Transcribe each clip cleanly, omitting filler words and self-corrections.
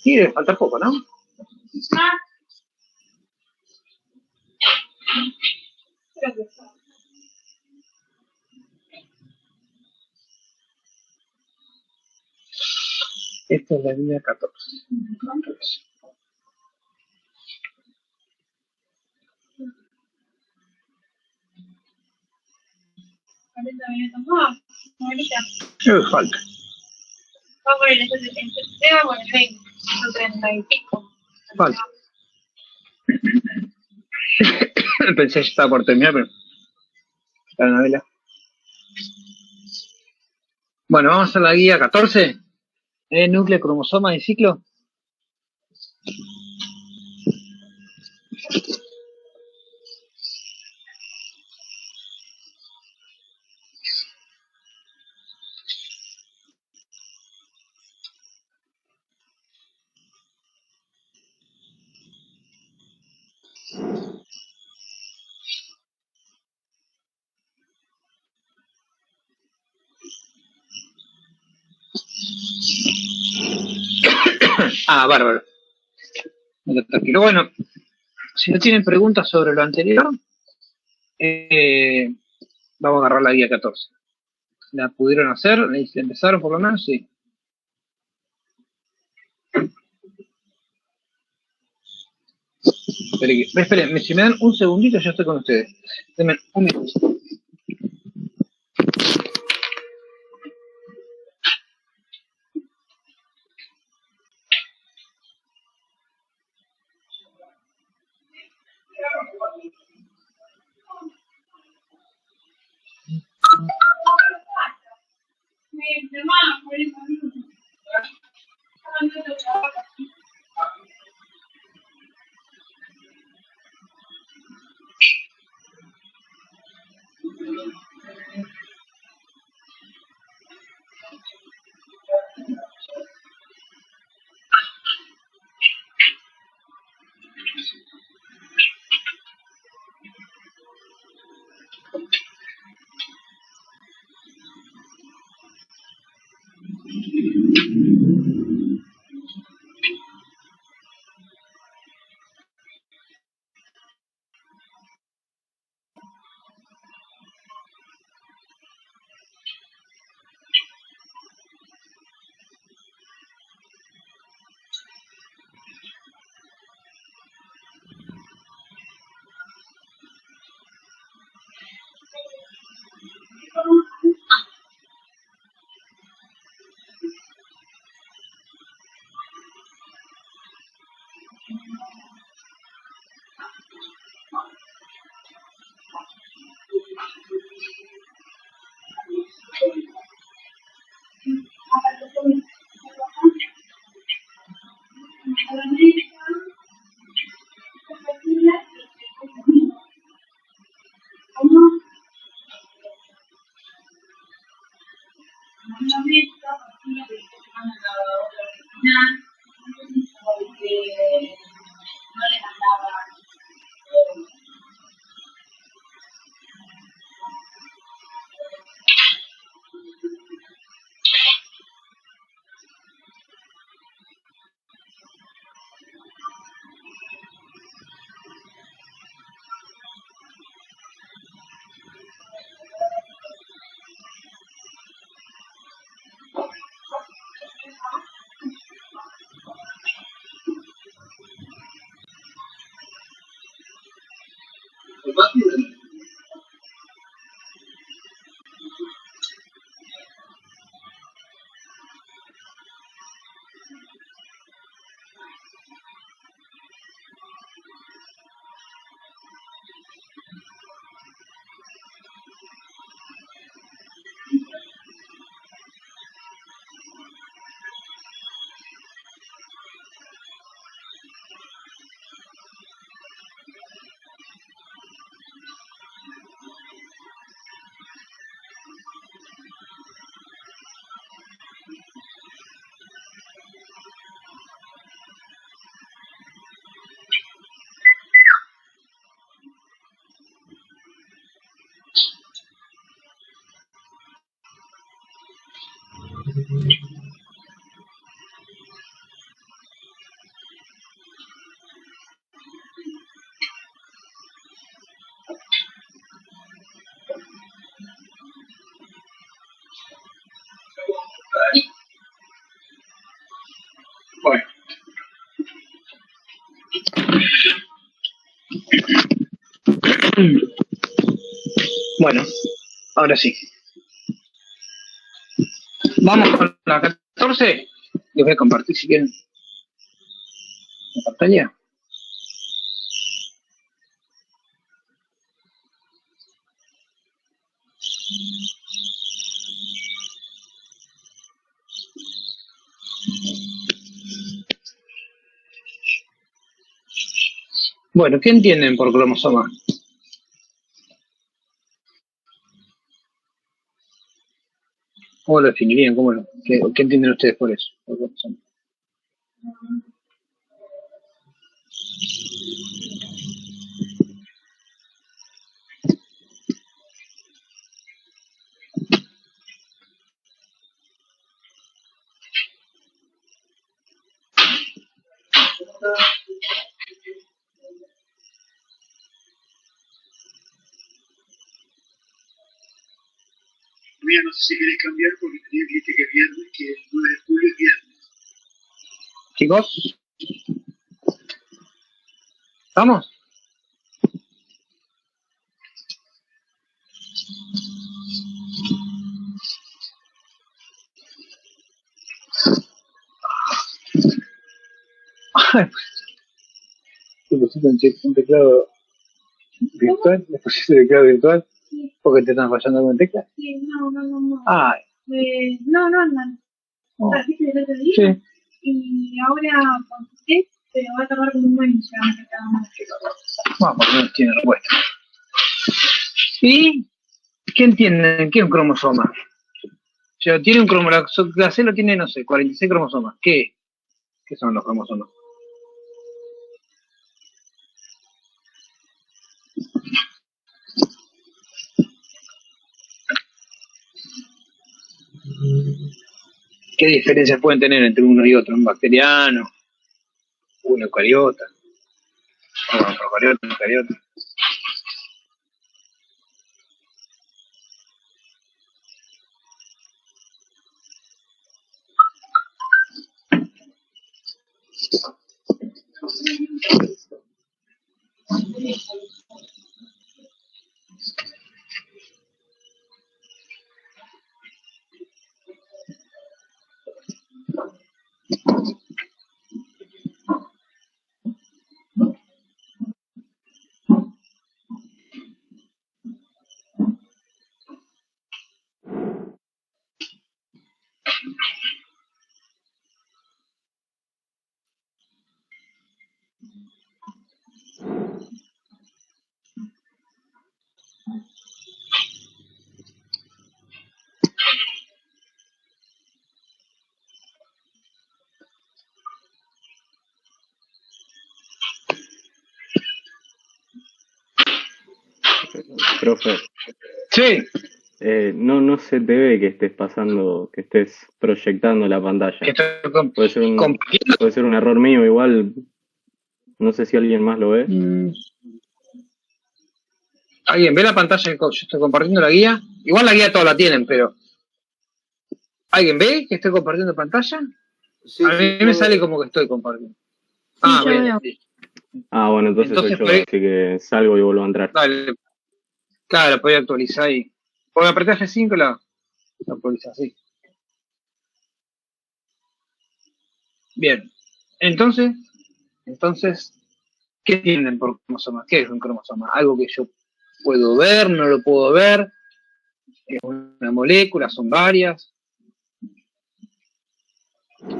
Sí, debe faltar poco, ¿no? Esta es la línea 14. Falta. Va a poner este sistema con el 20, 30 y pico. Falta. Pensé que estaba por terminar, pero la novela. Bueno, vamos a la guía 14. Núcleo, cromosoma y ciclo. Bárbaro. Tranquilo. Bueno, si no tienen preguntas sobre lo anterior, vamos a agarrar la guía 14. ¿La pudieron hacer? ¿Empezaron por lo menos? Sí. Esperen, si me dan un segundito, ya estoy con ustedes. Denme un minuto. Bueno, ahora sí. Vamos con la 14. Les voy a compartir si quieren la pantalla. Bueno, ¿qué entienden por cromosoma? ¿Cómo lo definirían? ¿Qué entienden ustedes por eso? Por cromosoma. Mira, no sé si querés cambiar porque tenía que irte que viernes, que el 9 de julio es viernes. Chicos, ¿estamos? ¿Te pusiste un teclado virtual? ¿Le pusiste el teclado virtual? Sí. ¿Porque te están fallando alguna tecla? Sí, no. Ay. No andan. Oh. ¿Viste el otro día? Sí. Y ahora contesté, pero va a tardar como un año ya en cada uno. Vamos, no tiene respuesta. ¿Y qué entienden? ¿Qué es un cromosoma? O sea, tiene un cromosoma, la célula tiene, no sé, 46 cromosomas. ¿Qué son los cromosomas? ¿Qué diferencias pueden tener entre uno y otro? Un bacteriano, un eucariota, un procariota. Profe, Sí. no se te ve que estés pasando, que estés proyectando la pantalla. Puede ser un error mío, igual. No sé si alguien más lo ve. ¿Alguien ve la pantalla que yo estoy compartiendo la guía? Igual la guía todos la tienen, pero ¿alguien ve que estoy compartiendo pantalla? Sí, a mí me sale como que estoy compartiendo. Bien. Bueno, entonces soy yo, así que salgo y vuelvo a entrar. Dale. Claro, podía actualizar ahí. Porque apreté F5 la actualiza así. Bien. Entonces, ¿qué entienden por cromosoma? ¿Qué es un cromosoma? Algo que yo puedo ver, no lo puedo ver. Es una molécula, son varias.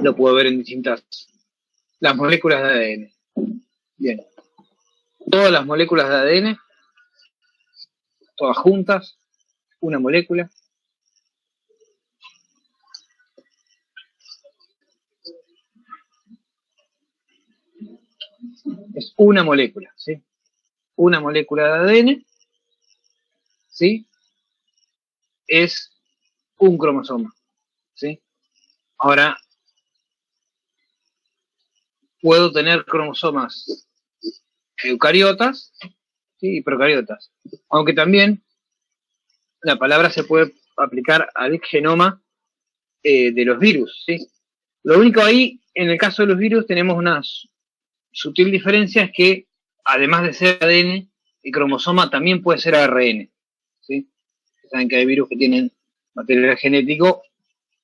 Lo puedo ver en distintas. Las moléculas de ADN. Bien. Todas las moléculas de ADN, todas juntas, una molécula. Es una molécula, ¿sí? Una molécula de ADN, ¿sí? Es un cromosoma, ¿sí? Ahora, puedo tener cromosomas eucariotas, ¿sí? Y procariotas. Aunque también la palabra se puede aplicar al genoma de los virus, ¿sí? Lo único ahí, en el caso de los virus, tenemos una sutil diferencia, es que, además de ser ADN, el cromosoma también puede ser ARN, ¿sí? Saben que hay virus que tienen material genético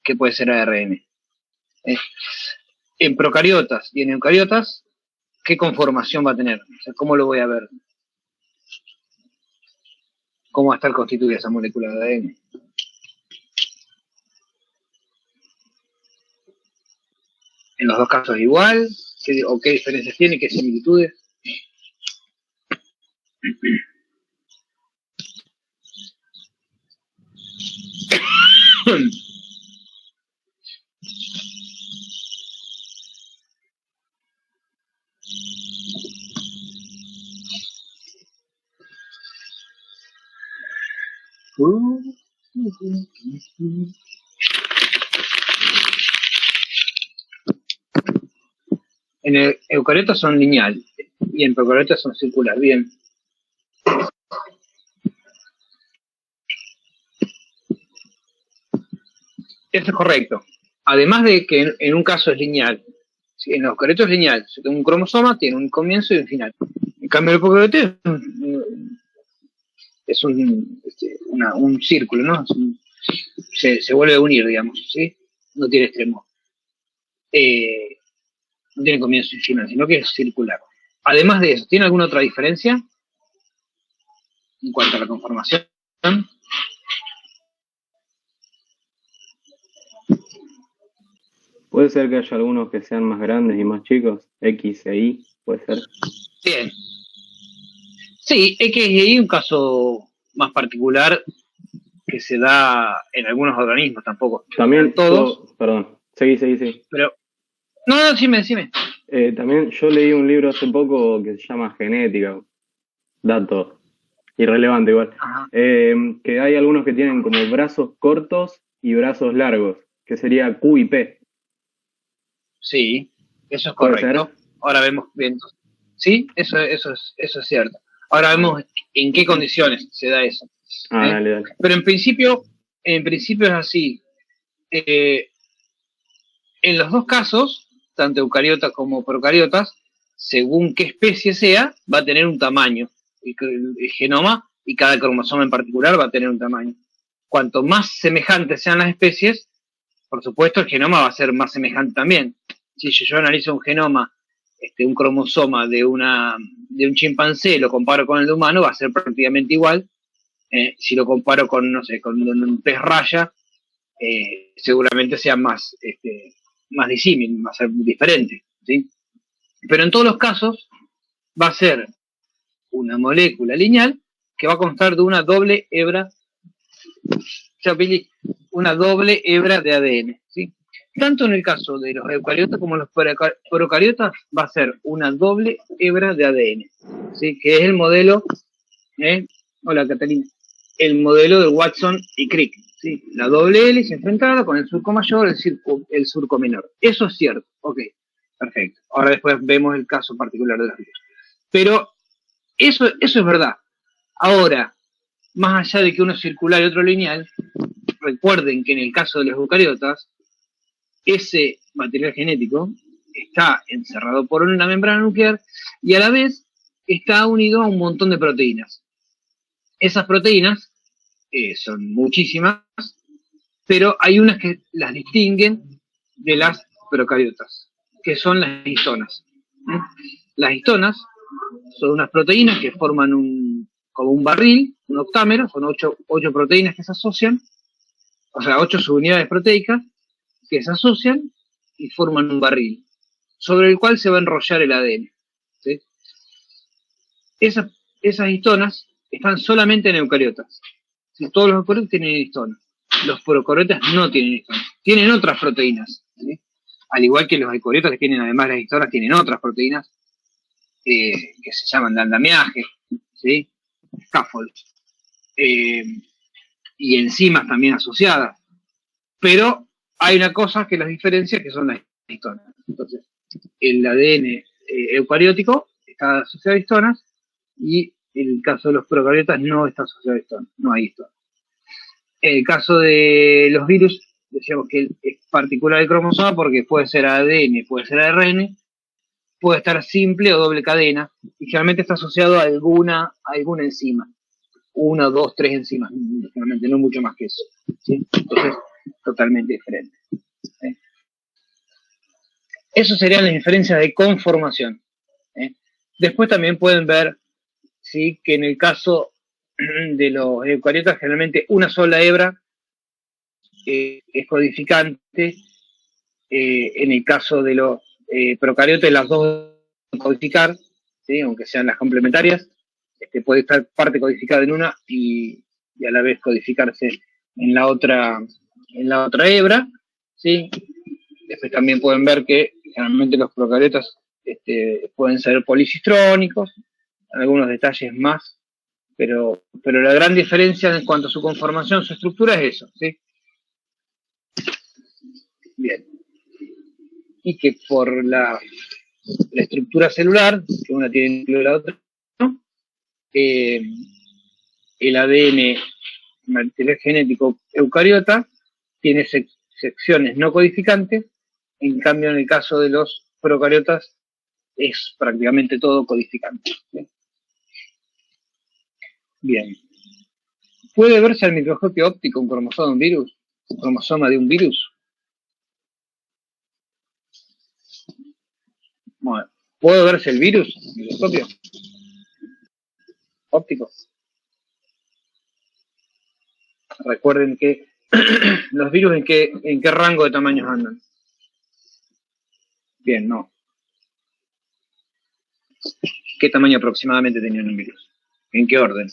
que puede ser ARN. En procariotas y en eucariotas, ¿qué conformación va a tener? O sea, ¿cómo lo voy a ver? ¿Cómo va a estar constituida esa molécula de ADN? En los dos casos igual, ¿o qué diferencias tiene, qué similitudes? En el eucariotas son lineal y en procariotas son circular. Bien. Eso es correcto. Además de que en un caso es lineal. ¿Sí? En los eucariotas es lineal. Si tiene un cromosoma, tiene un comienzo y un final. En cambio, el procariote es un círculo, ¿no? Se vuelve a unir, digamos, ¿sí? No tiene extremo. No tiene comienzo y final, sino que es circular. Además de eso, ¿tiene alguna otra diferencia en cuanto a la conformación? ¿Puede ser que haya algunos que sean más grandes y más chicos? X e Y, ¿puede ser? Bien. Sí, X e Y es un caso más particular que se da en algunos organismos, tampoco. También todos. Perdón, seguí. Pero, no, decime. También yo leí un libro hace poco que se llama Genética, dato irrelevante igual, que hay algunos que tienen como brazos cortos y brazos largos, que sería Q y P. Sí, eso es correcto. Ahora vemos bien. Sí, eso es cierto. Ahora vemos en qué condiciones se da eso. Dale. Pero en principio es así. En los dos casos, tanto eucariotas como procariotas, según qué especie sea, va a tener un tamaño. El genoma y cada cromosoma en particular va a tener un tamaño. Cuanto más semejantes sean las especies, por supuesto el genoma va a ser más semejante también. Si yo analizo un genoma, un cromosoma de un chimpancé, lo comparo con el de humano, va a ser prácticamente igual. Si lo comparo con, no sé, con un pez raya, seguramente sea más disímil, va a ser diferente, ¿sí? Pero en todos los casos va a ser una molécula lineal que va a constar de una doble hebra de ADN, ¿sí? Tanto en el caso de los eucariotas como los procariotas va a ser una doble hebra de ADN, ¿sí? Que es el modelo, hola Catalina, el modelo de Watson y Crick, ¿sí? La doble hélice enfrentada con el surco mayor, el surco menor. Eso es cierto, ok, perfecto. Ahora después vemos el caso particular de los virus. Pero eso es verdad. Ahora, más allá de que uno es circular y otro lineal, recuerden que en el caso de los eucariotas, ese material genético está encerrado por una membrana nuclear y a la vez está unido a un montón de proteínas. Esas proteínas son muchísimas, pero hay unas que las distinguen de las procariotas, que son las histonas. Las histonas son unas proteínas que forman como un barril, un octámero, son 8 proteínas que se asocian, o sea, 8 subunidades proteicas que se asocian y forman un barril, sobre el cual se va a enrollar el ADN, ¿sí? Esas histonas están solamente en eucariotas. ¿Sí? Todos los eucariotas tienen histonas. Los procariotas no tienen histonas. Tienen otras proteínas, ¿sí? Al igual que los eucariotas que tienen además las histonas, tienen otras proteínas que se llaman de andamiaje, ¿sí? Scaffolds. Y enzimas también asociadas. Pero hay una cosa que las diferencia, que son las histonas. Entonces, el ADN eucariótico está asociado a histonas y el caso de los procariotas no está asociado a histonas, no hay histonas. En el caso de los virus, decíamos que es particular el cromosoma porque puede ser ADN, puede ser ARN, puede estar simple o doble cadena, y generalmente está asociado a alguna enzima. 1, 2, 3 enzimas, generalmente, no mucho más que eso. ¿Sí? Entonces, totalmente diferente. ¿Sí? Eso serían las diferencias de conformación. ¿Sí? Después también pueden ver, ¿sí?, que en el caso de los eucariotas, generalmente una sola hebra es codificante. En el caso de los procariotas, las dos codificar, ¿sí?, aunque sean las complementarias. Puede estar parte codificada en una y a la vez codificarse en la otra hebra, ¿sí? Después también pueden ver que generalmente los procariotas pueden ser policistrónicos, algunos detalles más, pero la gran diferencia en cuanto a su conformación, su estructura es eso, ¿sí? Bien. Y que por la estructura celular, que una tiene incluida la otra, ¿no?, el ADN material genético eucariota tiene secciones no codificantes, en cambio en el caso de los procariotas es prácticamente todo codificante. Bien. ¿Puede verse al microscopio óptico un cromosoma de un virus? ¿Un cromosoma de un virus? Bueno, ¿puede verse el virus en el microscopio óptico? Recuerden que los virus en qué rango de tamaños andan. Bien, no. ¿Qué tamaño aproximadamente tenían un virus? ¿En qué orden?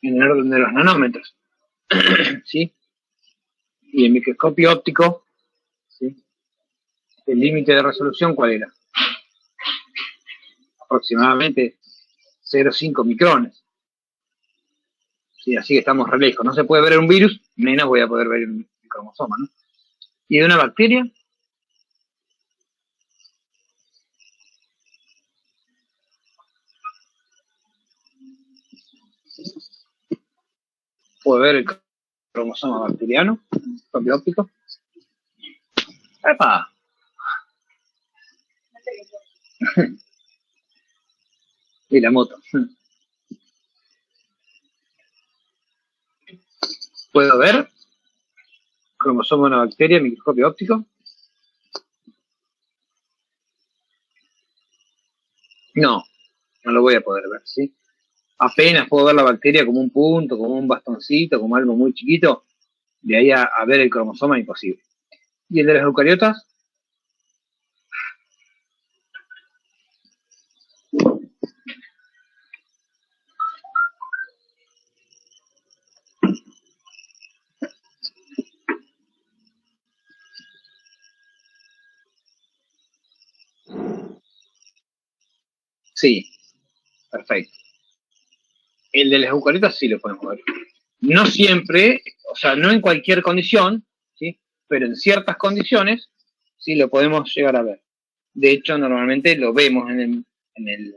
En el orden de los nanómetros. ¿Sí? Y el microscopio óptico, ¿sí?, el límite de resolución, ¿cuál era? Aproximadamente 0,5 micrones. ¿Sí? Así que estamos re lejos. No se puede ver un virus, menos voy a poder ver un cromosoma, ¿no? ¿Y de una bacteria? ¿Puedo ver el cromosoma bacteriano? ¿Microscopio óptico? ¡Epa! Y la moto. ¿Puedo ver cromosoma de una bacteria en microscopio óptico? No, no lo voy a poder ver, ¿sí? Apenas puedo ver la bacteria como un punto, como un bastoncito, como algo muy chiquito. De ahí a ver el cromosoma, imposible. ¿Y el de las eucariotas? Sí, perfecto. El de las eucariotas sí lo podemos ver. No siempre, o sea, no en cualquier condición, ¿sí?, pero en ciertas condiciones sí lo podemos llegar a ver. De hecho, normalmente lo vemos en el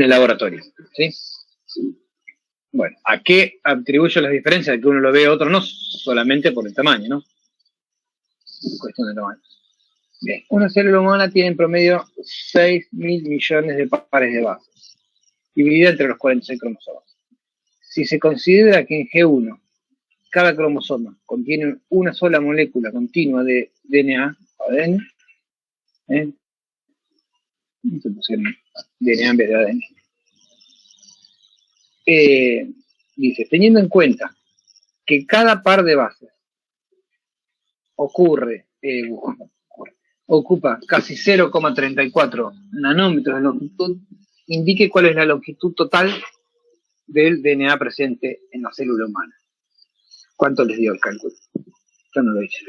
laboratorio, ¿sí? Bueno, ¿a qué atribuyo las diferencias de que uno lo ve y otro no? Solamente por el tamaño, ¿no? Cuestión de tamaño. Bien, una célula humana tiene en promedio 6.000 millones de pares de bases, dividida entre los 46 cromosomas. Si se considera que en G1 cada cromosoma contiene una sola molécula continua de DNA, ADN, ¿eh? Se pusieron DNA en vez de ADN. Dice, teniendo en cuenta que cada par de bases ocupa casi 0,34 nanómetros de longitud, indique cuál es la longitud total del DNA presente en la célula humana. ¿Cuánto les dio el cálculo? Yo no lo hice.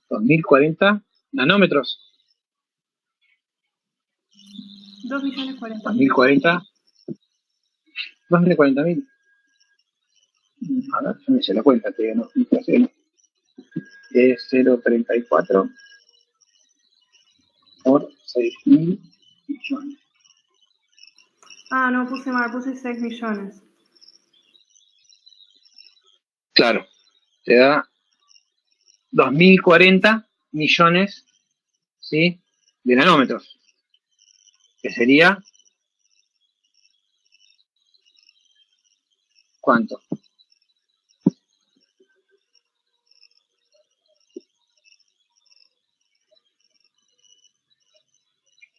2040 nanómetros. 2.040.000. 2.040.000. A ver, yo me hice la cuenta, que no, es 0,34 por 6.000 millones. Ah, no, puse mal, puse 6 millones. Claro, te da 2.040 millones, ¿sí?, de nanómetros, que sería, ¿cuánto?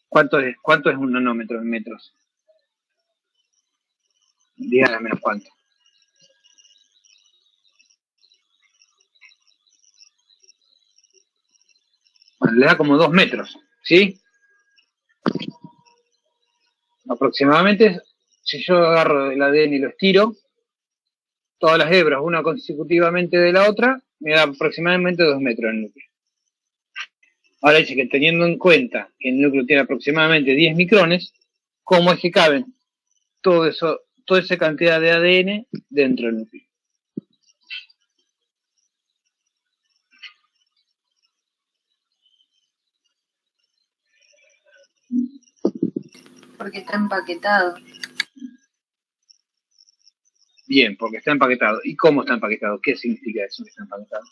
¿Cuánto es un nanómetro en metros? Dígame menos cuánto. Bueno, le da como 2 metros, ¿sí? Aproximadamente, si yo agarro el ADN y lo estiro, todas las hebras, una consecutivamente de la otra, me da aproximadamente 2 metros el núcleo. Ahora dice que teniendo en cuenta que el núcleo tiene aproximadamente 10 micrones, ¿cómo es que caben todo eso, toda esa cantidad de ADN dentro del núcleo? Porque está empaquetado. Bien, porque está empaquetado. ¿Y cómo está empaquetado? ¿Qué significa eso que está empaquetado?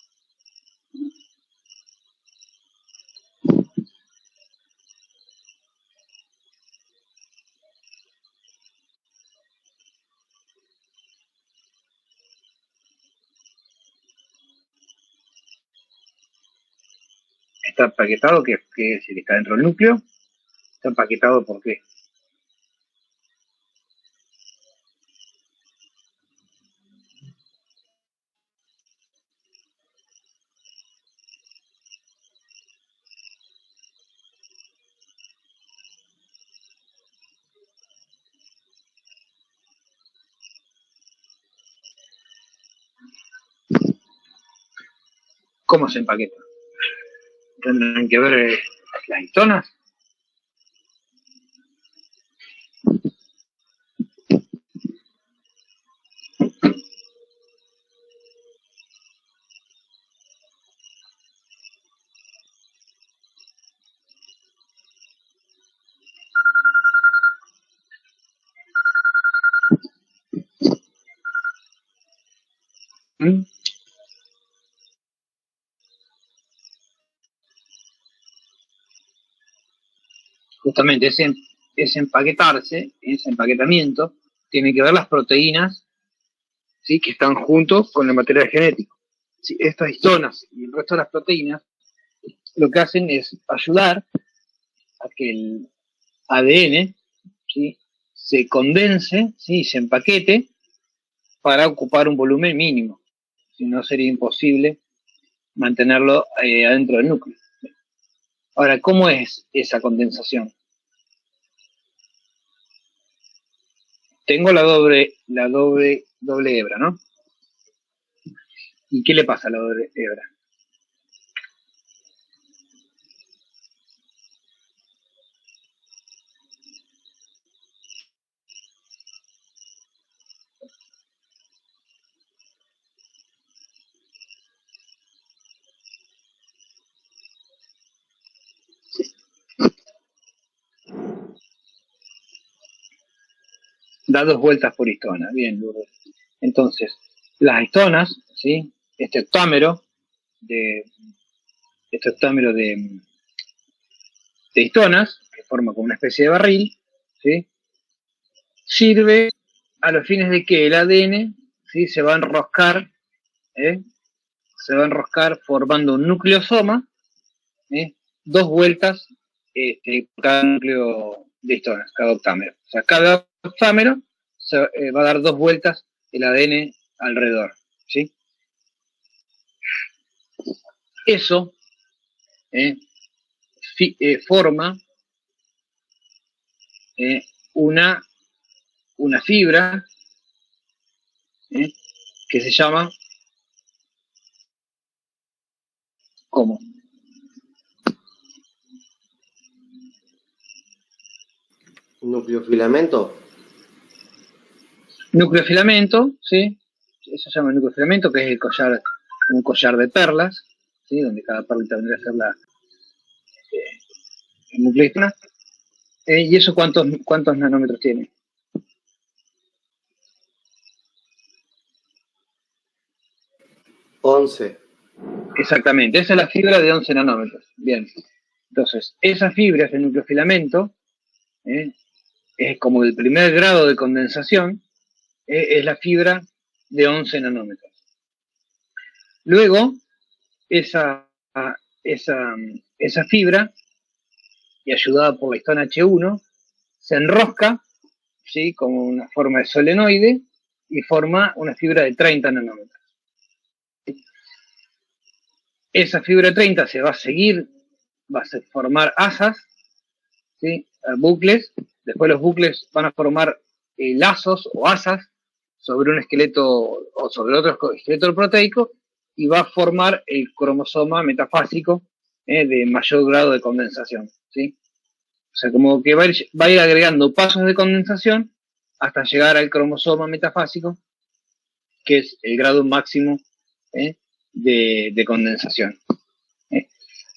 ¿Está empaquetado? ¿Qué es decir? ¿Está dentro del núcleo? ¿Está empaquetado por qué? ¿Cómo se empaqueta? ¿Tendrán que ver las histonas? ¿Mm? Justamente ese empaquetarse, ese empaquetamiento, tiene que ver las proteínas, ¿sí?, que están juntos con el material genético. ¿Sí? Estas histonas y el resto de las proteínas lo que hacen es ayudar a que el ADN, ¿sí?, se condense, ¿sí?, y se empaquete para ocupar un volumen mínimo. Si no, sería imposible mantenerlo adentro del núcleo. Ahora, ¿cómo es esa condensación? Tengo la doble hebra, ¿no? ¿Y qué le pasa a la doble hebra? Da 2 vueltas por histona. Bien, Lourdes. Entonces, las histonas, ¿sí?, este octámero de histonas, que forma como una especie de barril, ¿sí?, sirve a los fines de que el ADN, ¿sí?, se va a enroscar, formando un nucleosoma, 2 vueltas cada núcleo de histonas, cada octámero. O sea, cada octámero va a dar 2 vueltas el ADN alrededor, ¿sí? Eso forma una fibra, ¿eh? Que se llama, ¿cómo? Nucleofilamento. Nucleofilamento, ¿sí? Eso se llama nucleofilamento, que es el collar, un collar de perlas, ¿sí? Donde cada perlita vendría a ser la nucleína. ¿Y eso cuántos nanómetros tiene? 11. Exactamente, esa es la fibra de 11 nanómetros. Bien, entonces, esa fibra, ese nucleofilamento, es como el primer grado de condensación, es la fibra de 11 nanómetros. Luego, esa, esa fibra, y ayudada por la histona H1, se enrosca, ¿sí? Como una forma de solenoide y forma una fibra de 30 nanómetros. Esa fibra 30 se va a seguir, va a formar asas, ¿sí? Bucles, después los bucles van a formar lazos o asas sobre un esqueleto o sobre otro esqueleto proteico y va a formar el cromosoma metafásico de mayor grado de condensación, ¿sí? O sea, como que va a ir agregando pasos de condensación hasta llegar al cromosoma metafásico, que es el grado máximo de condensación.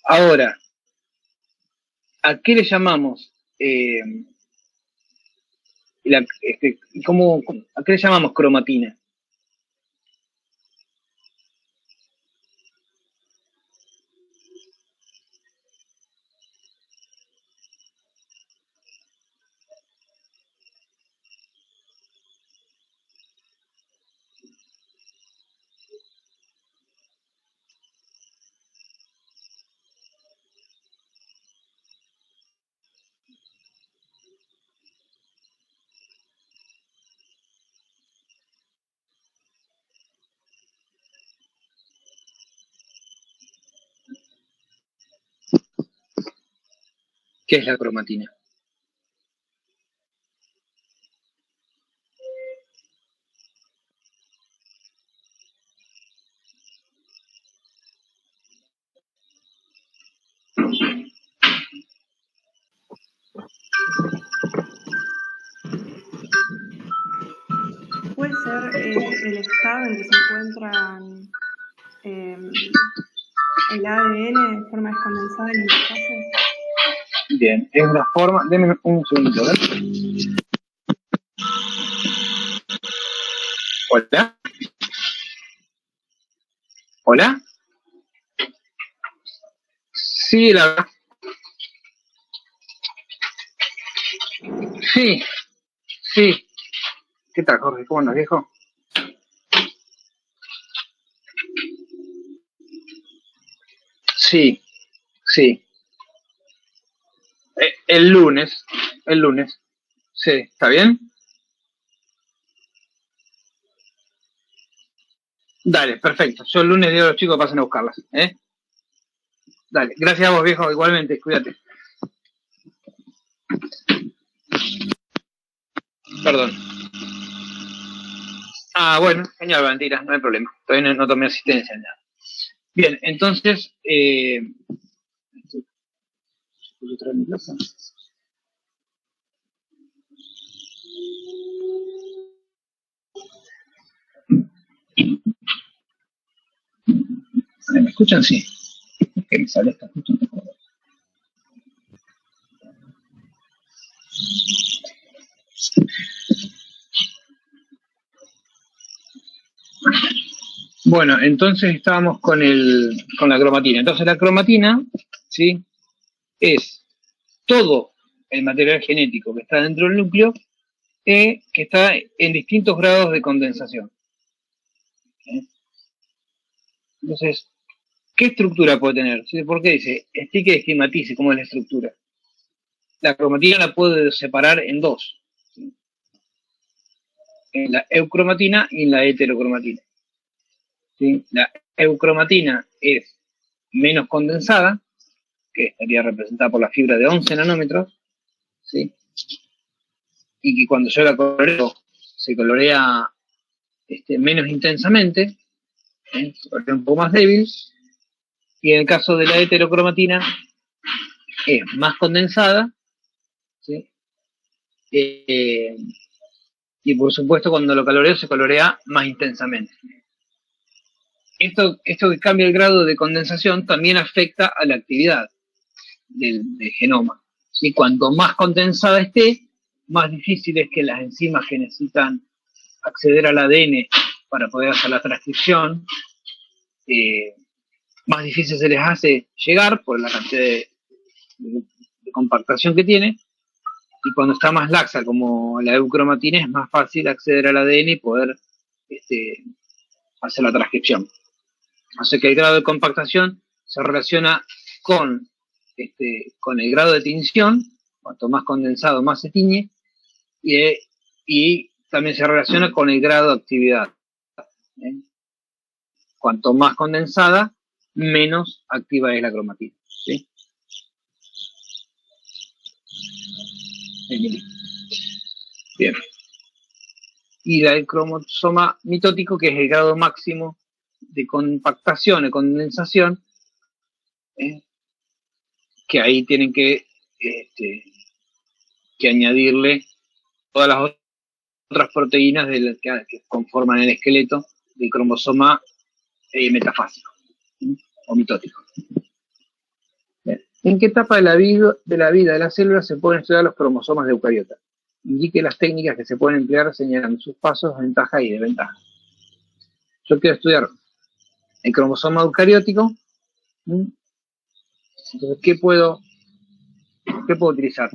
Ahora, ¿a qué le llamamos? ¿A qué le llamamos cromatina? ¿Qué es la cromatina? Puede ser el estado en que se encuentran el ADN de forma descondensada en el metafase. Bien, es una forma. Denme un segundito, ¿ver? ¿Hola? ¿Hola? Sí, la verdad. Sí, sí. ¿Qué tal, Jorge? ¿Cómo andas, viejo? Sí, sí. El lunes. El lunes. Sí, ¿está bien? Dale, perfecto. Yo el lunes digo a los chicos que pasen a buscarlas, ¿eh? Dale, gracias a vos, viejo, igualmente, cuídate. Perdón. Ah, bueno, genial, mentira, no hay problema. Todavía no tomé asistencia ni nada. Bien, entonces, ¿me escuchan? Sí. ¿Qué me sale esta justo? Bueno, entonces estábamos con la cromatina. Entonces la cromatina, ¿sí? Es todo el material genético que está dentro del núcleo que está en distintos grados de condensación. Entonces, ¿qué estructura puede tener? ¿Sí? ¿Por qué dice? Explique y esquematice cómo es la estructura. La cromatina la puede separar en dos, ¿sí? En la eucromatina y en la heterocromatina. ¿Sí? La eucromatina es menos condensada, que estaría representada por la fibra de 11 nanómetros, ¿sí? Y que cuando yo la coloreo, se colorea menos intensamente, porque es un poco más débil, y en el caso de la heterocromatina es más condensada, ¿sí? Y por supuesto cuando lo coloreo se colorea más intensamente. Esto que cambia el grado de condensación también afecta a la actividad del genoma. ¿Sí? Cuanto más condensada esté, más difícil es que las enzimas que necesitan acceder al ADN para poder hacer la transcripción, más difícil se les hace llegar por la cantidad de compactación que tiene, y cuando está más laxa como la eucromatina es más fácil acceder al ADN y poder hacer la transcripción. Así que el grado de compactación se relaciona con el grado de tinción. Cuanto más condensado más se tiñe, y también se relaciona con el grado de actividad. Cuanto más condensada, menos activa es la cromatina. ¿Sí? Bien. Y el cromosoma mitótico, que es el grado máximo de compactación y condensación, que ahí tienen que añadirle todas las otras proteínas que conforman el esqueleto del cromosoma metafásico, ¿sí? O mitótico. Bien. ¿En qué etapa de la vida de la célula se pueden estudiar los cromosomas de eucariota? Indique las técnicas que se pueden emplear señalando sus pasos, ventajas y desventajas. Yo quiero estudiar el cromosoma eucariótico. Entonces, ¿qué puedo utilizar?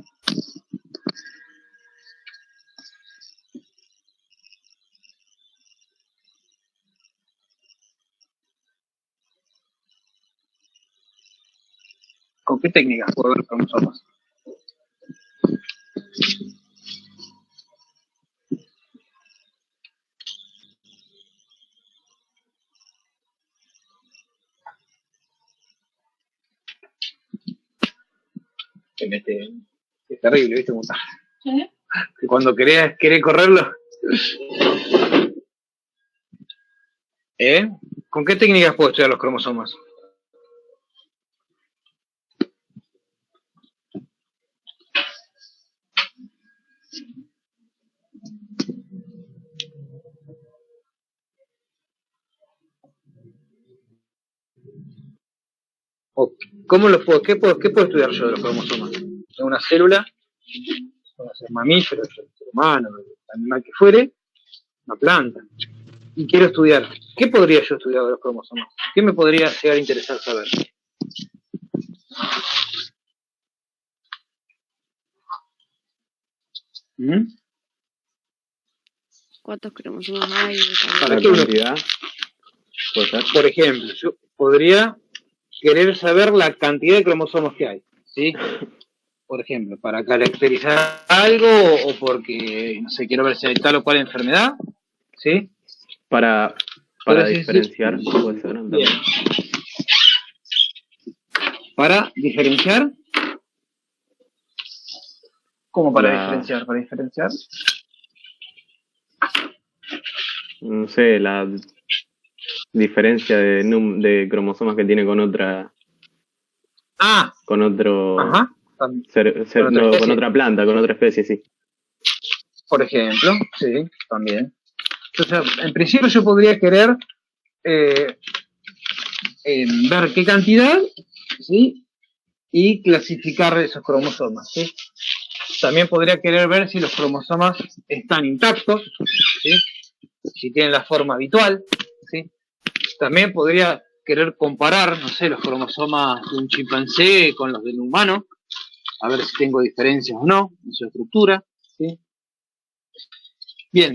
¿Con qué técnicas puedo ver cromosomas? Es terrible, ¿viste cómo está? ¿Sí? Que cuando querés correrlo. ¿Con qué técnicas puedo estudiar los cromosomas? ¿Qué puedo estudiar yo de los cromosomas? En una célula, puede ser mamífero, ser humano, animal que fuere, una planta. Y quiero estudiar. ¿Qué podría yo estudiar de los cromosomas? ¿Qué me podría llegar a interesar saber? ¿Cuántos cromosomas hay? ¿Para qué cantidad? ¿Puede ser? Por ejemplo, yo podría querer saber la cantidad de cromosomas que hay, ¿sí? Por ejemplo, para caracterizar algo o porque, no sé, quiero ver si hay tal o cual enfermedad, ¿sí? Para diferenciar, puede ser. Bien. ¿Para diferenciar? ¿Cómo para diferenciar? ¿Para diferenciar? No sé, la diferencia de cromosomas que tiene con otra. Con otro. Ajá. Con otra planta, con otra especie, sí. Por ejemplo, sí, también. Entonces, en principio yo podría querer ver qué cantidad, ¿sí? Y clasificar esos cromosomas, ¿sí? También podría querer ver si los cromosomas están intactos, ¿sí? Si tienen la forma habitual, ¿sí? También podría querer comparar, no sé, los cromosomas de un chimpancé con los del humano, a ver si tengo diferencias o no en su estructura, ¿sí? Bien,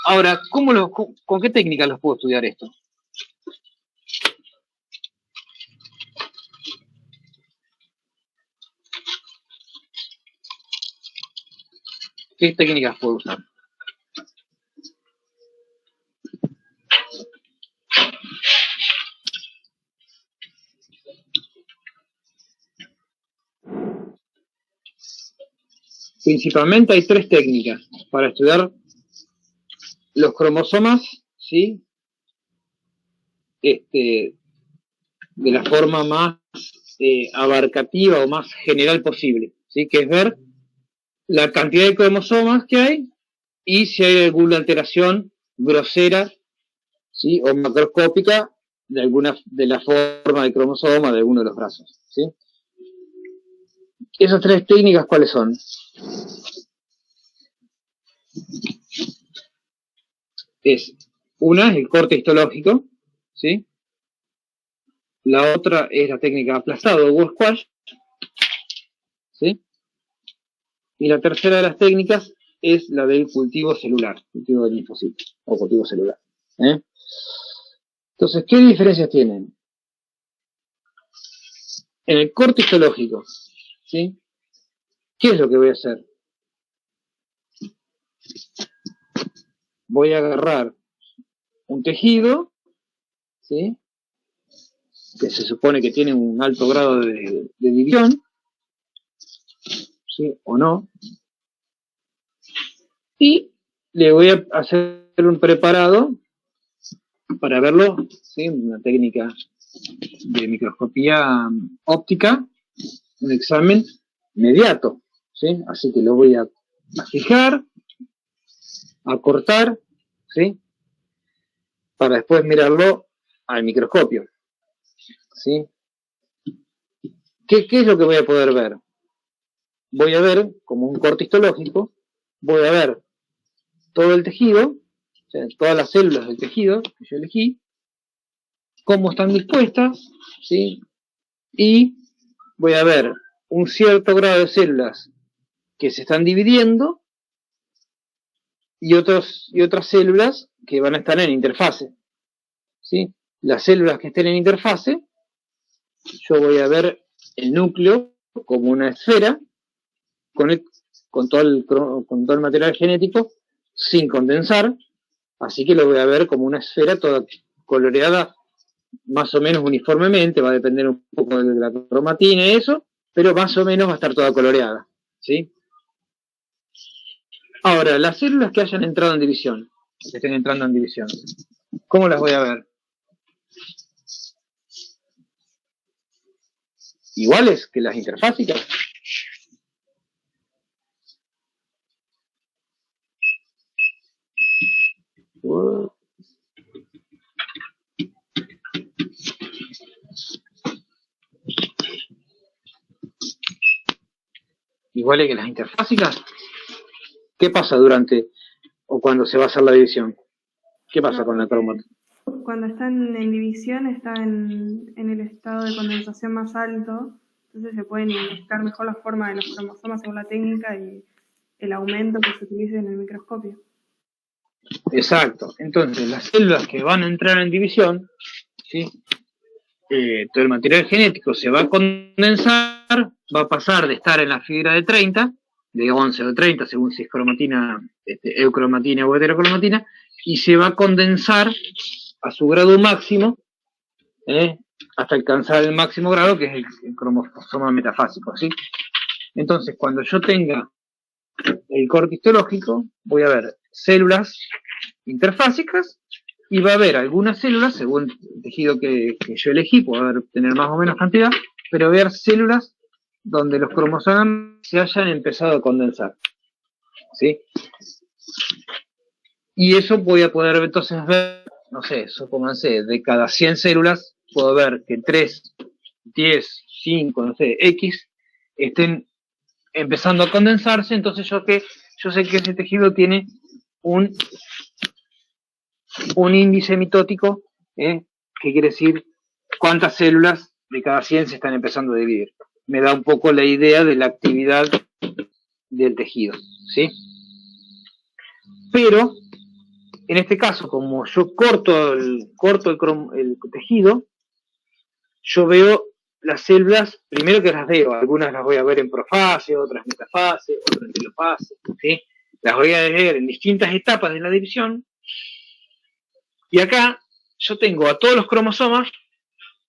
ahora, ¿con qué técnica los puedo estudiar esto? ¿Qué técnicas puedo usar? Principalmente hay tres técnicas para estudiar los cromosomas, ¿sí? De la forma más abarcativa o más general posible, ¿sí? Que es ver la cantidad de cromosomas que hay y si hay alguna alteración grosera, ¿sí? O macroscópica de la forma de cromosoma de alguno de los brazos, ¿sí? Esas tres técnicas, ¿cuáles son? Una es el corte histológico, ¿sí? La otra es la técnica aplastado o squash, ¿sí? Y la tercera de las técnicas es la del cultivo celular, cultivo de linfocitos o cultivo celular, ¿eh? Entonces, ¿qué diferencias tienen? En el corte histológico, ¿sí? ¿Qué es lo que voy a hacer? Voy a agarrar un tejido, ¿sí? Que se supone que tiene un alto grado de división, ¿sí? O no, y le voy a hacer un preparado para verlo, ¿sí? Una técnica de microscopía óptica, un examen inmediato, ¿sí? Así que lo voy a fijar, a cortar, ¿sí? Para después mirarlo al microscopio, ¿sí? ¿Qué es lo que voy a poder ver? Voy a ver, como un corte histológico, voy a ver todo el tejido, o sea, todas las células del tejido que yo elegí, cómo están dispuestas, ¿sí? Y voy a ver un cierto grado de células que se están dividiendo y otras células que van a estar en interfase, ¿sí? Las células que estén en interfase, yo voy a ver el núcleo como una esfera con todo el material genético sin condensar, así que lo voy a ver como una esfera toda coloreada más o menos uniformemente, va a depender un poco de la cromatina y eso, pero más o menos va a estar toda coloreada, ¿sí? Ahora, las células que hayan entrado en división, que estén entrando en división, ¿cómo las voy a ver? ¿Iguales que las interfásicas? ¿Iguales que las interfásicas? ¿Qué pasa durante o cuando se va a hacer la división? ¿Qué pasa con la cromatina? Cuando están en división está en el estado de condensación más alto, entonces se pueden identificar mejor la forma de los cromosomas según la técnica y el aumento que se utilice en el microscopio. Exacto. Entonces, las células que van a entrar en división, ¿sí? Todo el material genético se va a condensar, va a pasar de estar en la fibra de 30, de 11 o 30, según si es cromatina, eucromatina o heterocromatina, y se va a condensar a su grado máximo, hasta alcanzar el máximo grado, que es el cromosoma metafásico, ¿sí? Entonces, cuando yo tenga el corte histológico, voy a ver células interfásicas y va a haber algunas células, según el tejido que yo elegí, puedo tener más o menos cantidad, pero voy a ver células donde los cromosomas se hayan empezado a condensar, ¿sí? Y eso voy a poder entonces ver, no sé, supónganse, de cada 100 células, puedo ver que 3, 10, 5, no sé, X, estén empezando a condensarse, entonces yo sé que ese tejido tiene un índice mitótico, que quiere decir cuántas células de cada 100 se están empezando a dividir. Me da un poco la idea de la actividad del tejido, ¿sí? Pero, en este caso, como yo corto el tejido, yo veo las células, primero que las veo, algunas las voy a ver en profase, otras metafase, otras en telofase, ¿sí? Las voy a ver en distintas etapas de la división, y acá yo tengo a todos los cromosomas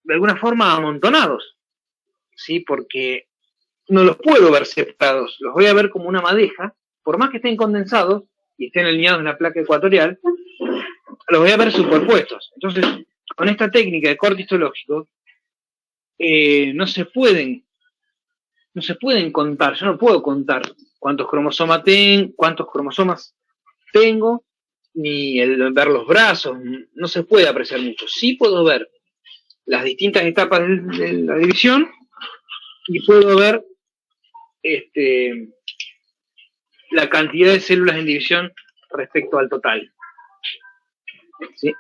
de alguna forma amontonados, ¿sí? Porque no los puedo ver separados, los voy a ver como una madeja, por más que estén condensados y estén alineados en la placa ecuatorial, los voy a ver superpuestos. Entonces, con esta técnica de corte histológico, no se pueden contar, yo no puedo contar cuántos cromosomas tengo, ni ver los brazos, no se puede apreciar mucho. Sí puedo ver las distintas etapas de la división y puedo ver la cantidad de células en división respecto al total. ¿Sí?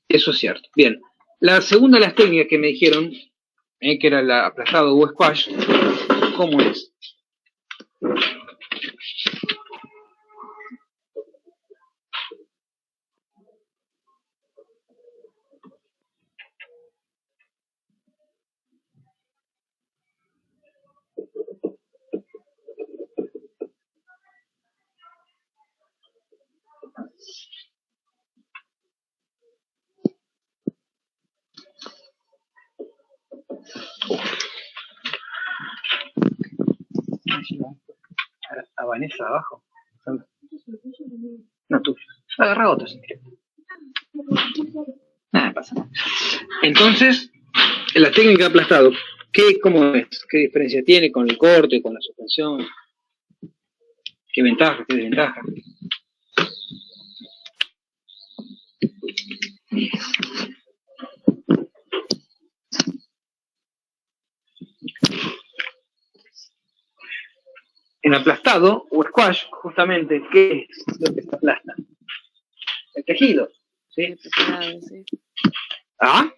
Eso es cierto. Bien. La segunda de las técnicas que me dijeron, que era el aplastado o squash, ¿cómo es? A Vanessa abajo. No, tú. Agarra otro. Nada pasa. Entonces, la técnica de aplastado, ¿cómo es? ¿Qué diferencia tiene con el corte, con la suspensión? ¿Qué ventaja, qué desventaja? En aplastado o squash, justamente, ¿qué es lo que se aplasta? El tejido, ¿sí? Sí. ¿Ah?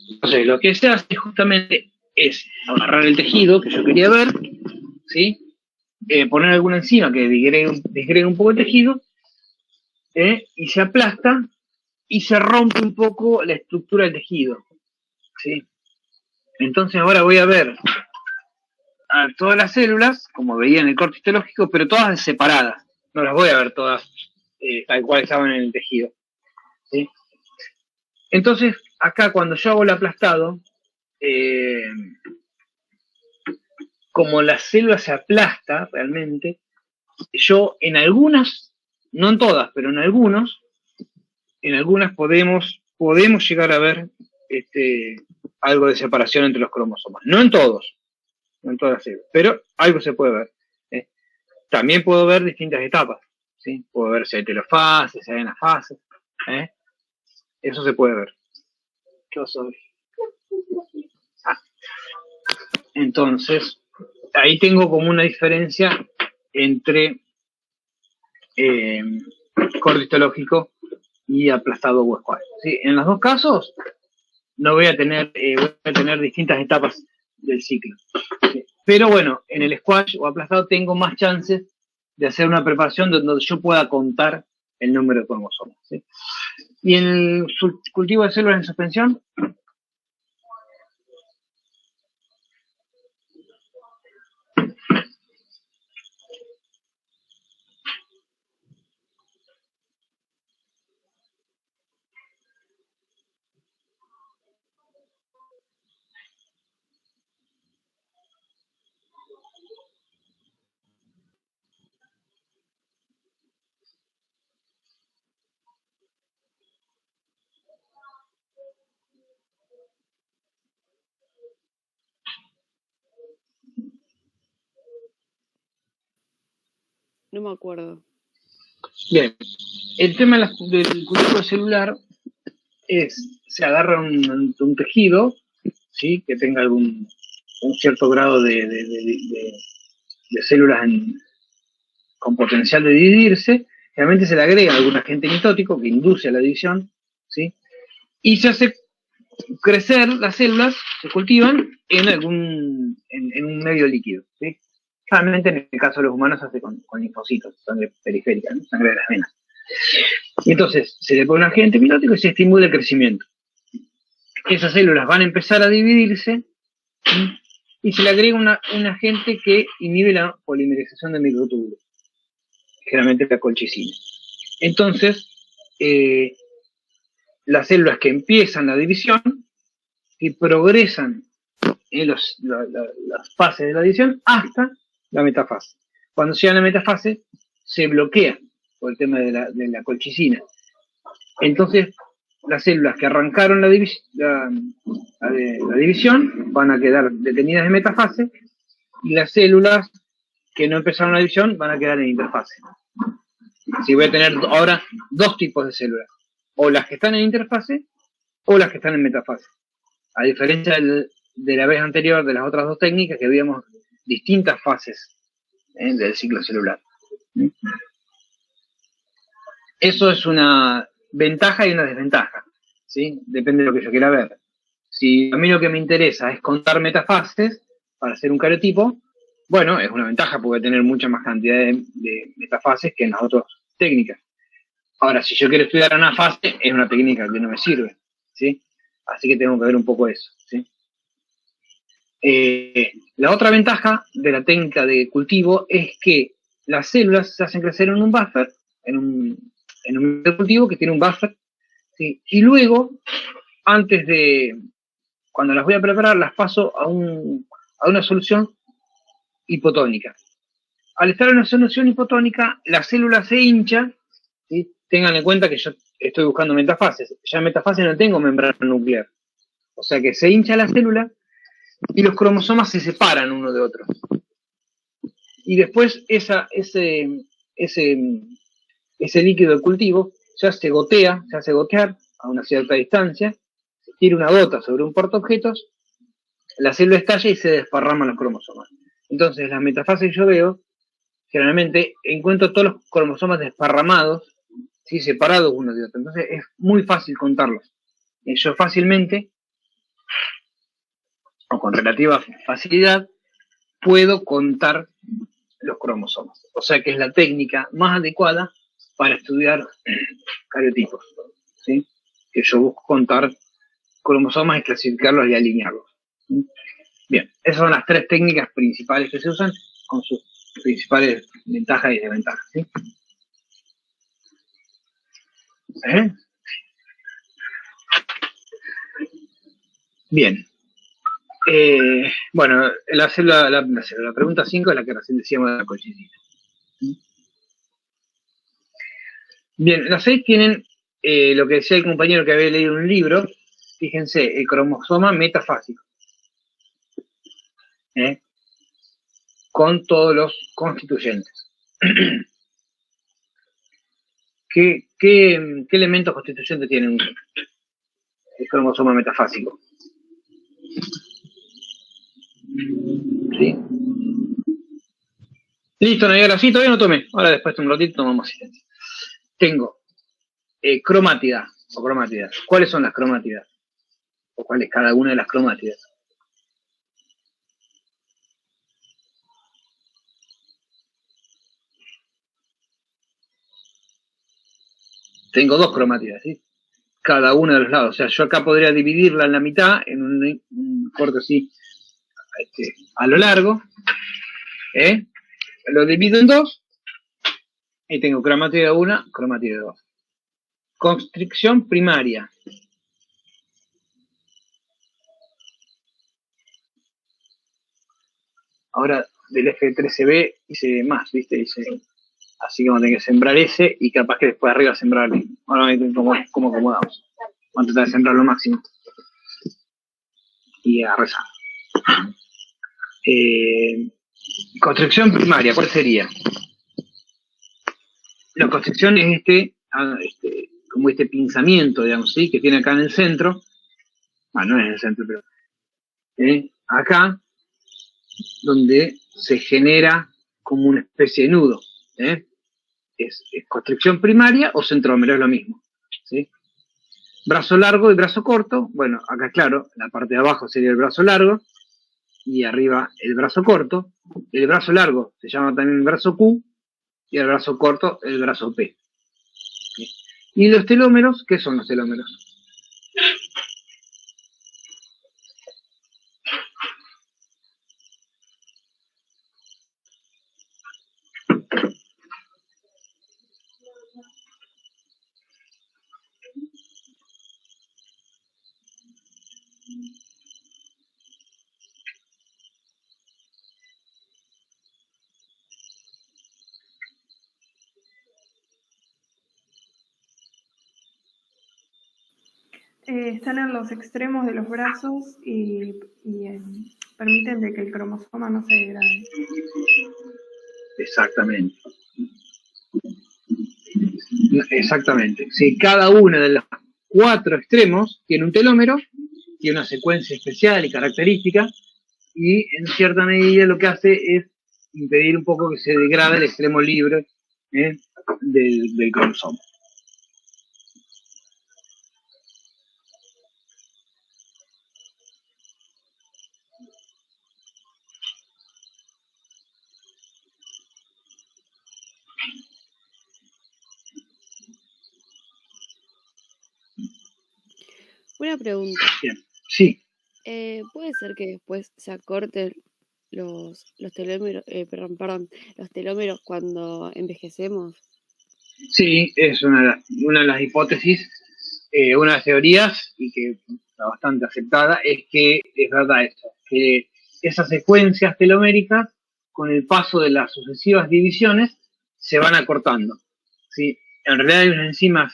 Entonces, lo que se hace justamente es agarrar el tejido que yo quería ver, ¿sí? Poner alguna enzima que disgregue un poco el tejido, y se aplasta y se rompe un poco la estructura del tejido, ¿sí? Entonces ahora voy a ver a todas las células, como veía en el corte histológico, pero todas separadas. No las voy a ver todas tal cual estaban en el tejido, ¿sí? Entonces, acá cuando yo hago el aplastado, como la célula se aplasta realmente, yo en algunas, no en todas, pero en algunas podemos llegar a ver algo de separación entre los cromosomas. No en todos, no en todas las células, pero algo se puede ver. También puedo ver distintas etapas, ¿sí? Puedo ver si hay telofase, si hay anafase. Eso se puede ver. ¿Qué vas a ver? Entonces, ahí tengo como una diferencia entre corte histológico y aplastado o squash, ¿sí? En los dos casos no voy a tener distintas etapas del ciclo, ¿sí? Pero bueno, en el squash o aplastado tengo más chances de hacer una preparación donde yo pueda contar el número de cromosomas, ¿sí? Y en el cultivo de células en suspensión, No me acuerdo. bien, el tema del cultivo celular es, se agarra un tejido, ¿sí? Que tenga un cierto grado de células con potencial de dividirse, realmente se le agrega algún agente mitótico que induce a la división, ¿sí? Y se hace crecer las células, se cultivan en un medio líquido, ¿sí? Generalmente en el caso de los humanos se hace con linfocitos, sangre periférica, ¿no? Sangre de las venas. Y entonces se le pone un agente mitótico y se estimula el crecimiento. Esas células van a empezar a dividirse, ¿sí? Y se le agrega un agente que inhibe la polimerización de microtúbulos, generalmente la colchicina. Entonces, las células que empiezan la división y progresan en las fases de la división hasta la metafase. cuando llega a la metafase, se bloquea por el tema de la colchicina. Entonces, las células que arrancaron la división van a quedar detenidas en metafase, y las células que no empezaron la división van a quedar en interfase. Así voy a tener ahora dos tipos de células, o las que están en interfase o las que están en metafase. A diferencia de la vez anterior, de las otras dos técnicas, que veíamos distintas fases del ciclo celular. Eso es una ventaja y una desventaja, ¿sí? Depende de lo que yo quiera ver. Si a mí lo que me interesa es contar metafases para hacer un cariotipo, bueno, es una ventaja porque voy a tener mucha más cantidad de metafases que en las otras técnicas. Ahora, si yo quiero estudiar anafase, es una técnica que no me sirve, ¿sí? Así que tengo que ver un poco eso, ¿sí? La otra ventaja de la técnica de cultivo es que las células se hacen crecer en un buffer, en un cultivo que tiene un buffer, ¿sí? Y luego, cuando las voy a preparar, las paso a una solución hipotónica. Al estar en una solución hipotónica, la célula se hincha, ¿sí? Tengan en cuenta que yo estoy buscando metafases. Ya en metafase no tengo membrana nuclear. O sea que se hincha la célula y los cromosomas se separan uno de otro. Y después ese líquido de cultivo se hace gotear a una cierta distancia, se tira una gota sobre un portaobjetos, la célula estalla y se desparraman los cromosomas. Entonces, las metafases que yo veo, generalmente encuentro todos los cromosomas desparramados, ¿sí? Separados uno de otro. Entonces, es muy fácil contarlos. Yo fácilmente, o con relativa facilidad, puedo contar los cromosomas. O sea que es la técnica más adecuada para estudiar cariotipos, ¿sí? Que yo busco contar cromosomas y clasificarlos y alinearlos. ¿Sí? Bien, esas son las tres técnicas principales que se usan con sus principales ventajas y desventajas, ¿sí? Bien. Bueno, la pregunta 5 es la que recién decíamos de la colchicina. Bien, las 6 tienen lo que decía el compañero que había leído un libro, fíjense, el cromosoma metafásico, con todos los constituyentes. ¿Qué elementos constituyentes tiene el cromosoma metafásico? ¿Sí? Listo, Nayara, sí, todavía no tomé. Ahora después de un ratito tomamos asistencia. Tengo cromátida o cromátidas. ¿Cuáles son las cromátidas? ¿O cuál es cada una de las cromátidas? Tengo dos cromátidas, ¿sí? Cada una de los lados. O sea, yo acá podría dividirla en la mitad, en un corte así, a lo largo. Lo divido en dos y tengo cromátida 1, cromátida 2. Constricción primaria. Ahora del F13B hice más, ¿viste? Así que vamos a tener que sembrar ese y capaz que después arriba sembrar. Ahora cómo acomodamos. Vamos a tratar de sembrar lo máximo. Y a rezar. Constricción primaria, ¿cuál sería? La constricción es como este pinzamiento, digamos, ¿sí? Que tiene acá en el centro. No es en el centro, pero acá, donde se genera como una especie de nudo. Es constricción primaria o centrómero, es lo mismo, ¿sí? Brazo largo y brazo corto. Bueno, acá claro, la parte de abajo sería el brazo largo y arriba el brazo corto. El brazo largo se llama también brazo Q y el brazo corto el brazo P. ¿Sí? ¿Y los telómeros? ¿Qué son los telómeros? Están en los extremos de los brazos y permiten de que el cromosoma no se degrade. Exactamente. Exactamente. Si cada uno de los 4 extremos tiene un telómero, tiene una secuencia especial y característica, y en cierta medida lo que hace es impedir un poco que se degrade el extremo libre del cromosoma. Una pregunta. Bien. Sí. ¿Puede ser que después se acorten los telómeros, los telómeros cuando envejecemos? Sí, es una de las hipótesis, una de las teorías, y que está bastante aceptada, es que es verdad esto, que esas secuencias teloméricas, con el paso de las sucesivas divisiones, se van acortando. ¿Sí? En realidad hay unas enzimas,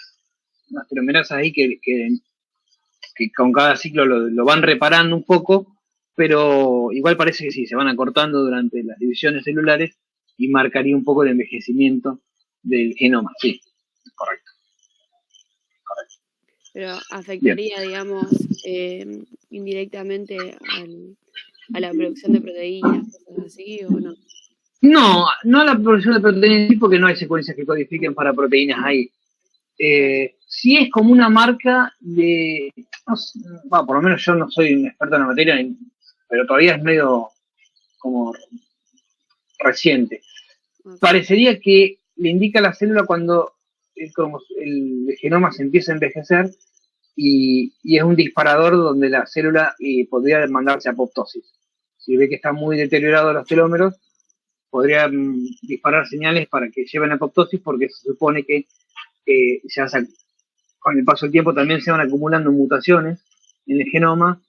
unas telomerasas ahí que con cada ciclo lo van reparando un poco, pero igual parece que sí, se van acortando durante las divisiones celulares y marcaría un poco el envejecimiento del genoma. Sí, correcto. Pero afectaría, digamos, indirectamente a la producción de proteínas, cosas así, ¿o no? No, no a la producción de proteínas, sí, porque no hay secuencias que codifiquen para proteínas ahí. Sí es como una marca de, no sé, bueno, por lo menos yo no soy un experto en la materia, pero todavía es medio como reciente. Okay. Parecería que le indica a la célula cuando el genoma se empieza a envejecer y es un disparador donde la célula podría mandarse a apoptosis. Si ve que están muy deteriorados los telómeros, podría disparar señales para que lleven a apoptosis, porque se supone que con el paso del tiempo también se van acumulando mutaciones en el genoma,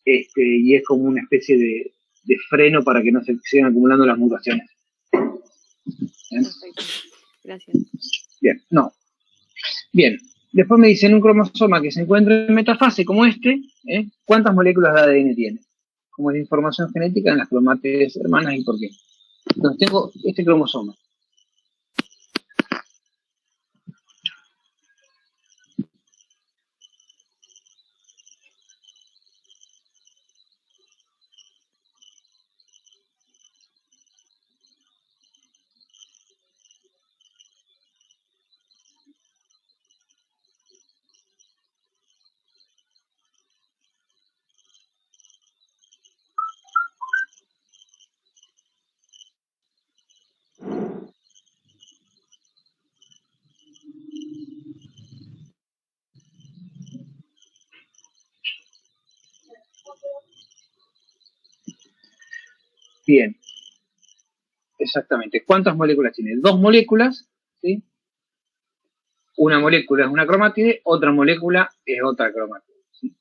y es como una especie de freno para que no se sigan acumulando las mutaciones. ¿Bien? Perfecto. Gracias. Bien, no. Bien, después me dicen un cromosoma que se encuentra en metafase como ¿cuántas moléculas de ADN tiene? Como es la información genética en las cromátides hermanas y por qué. Entonces tengo este cromosoma. Bien, exactamente. ¿Cuántas moléculas tiene? 2 moléculas, ¿sí? Una molécula es una cromátide, otra molécula es otra cromátide, ¿sí?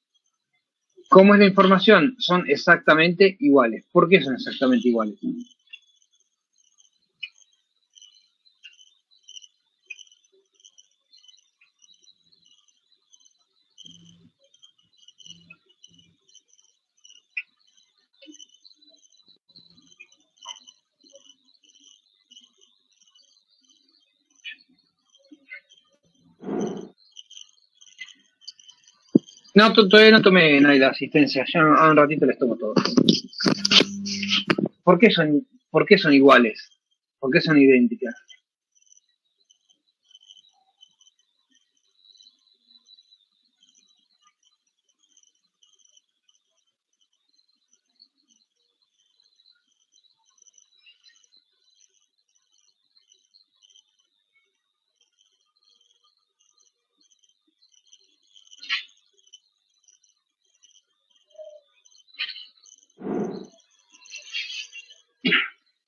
¿Cómo es la información? Son exactamente iguales. ¿Por qué son exactamente iguales? No, todavía no tomé la asistencia, ya a un ratito les tomo todo. ¿Por qué son iguales? ¿Por qué son idénticas?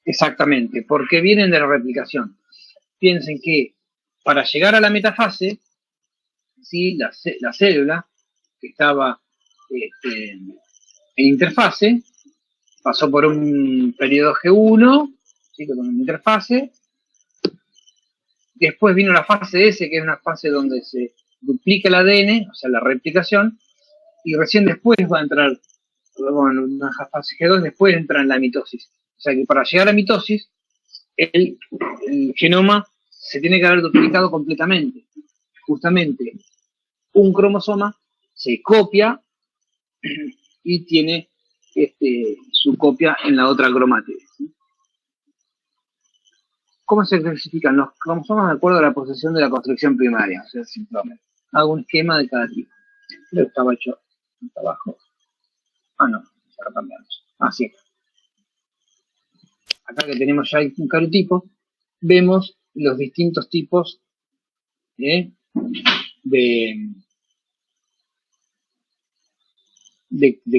Exactamente, porque vienen de la replicación. Piensen que para llegar a la metafase, ¿sí? la célula que estaba en interfase pasó por un periodo G1, ¿sí? Con una interfase. Después vino la fase S, que es una fase donde se duplica el ADN, o sea, la replicación, y recién después va a entrar, luego en una fase G2, después entra en la mitosis. O sea que para llegar a mitosis, el genoma se tiene que haber duplicado completamente. Justamente, un cromosoma se copia y tiene su copia en la otra cromátide. ¿Cómo se clasifican los cromosomas de acuerdo a la posición de la construcción primaria? O sea, el centrómero. Hago un esquema de cada tipo. Creo que estaba hecho abajo. Ah, no, ya lo cambiamos. Así. Acá que tenemos ya un cariotipo, vemos los distintos tipos de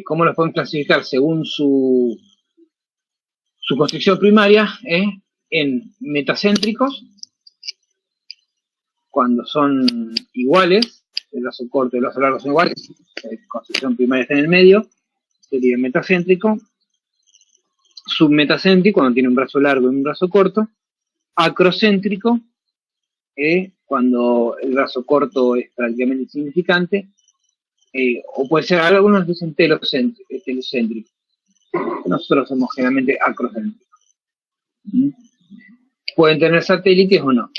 cómo los podemos clasificar según su construcción primaria, en metacéntricos, cuando son iguales, el brazo corto y el brazo largo son iguales, la construcción primaria está en el medio, sería metacéntrico, submetacéntrico, cuando tiene un brazo largo y un brazo corto, acrocéntrico, cuando el brazo corto es prácticamente insignificante, o puede ser, algunos dicen telocéntrico, nosotros somos generalmente acrocéntricos. Pueden tener satélites o no.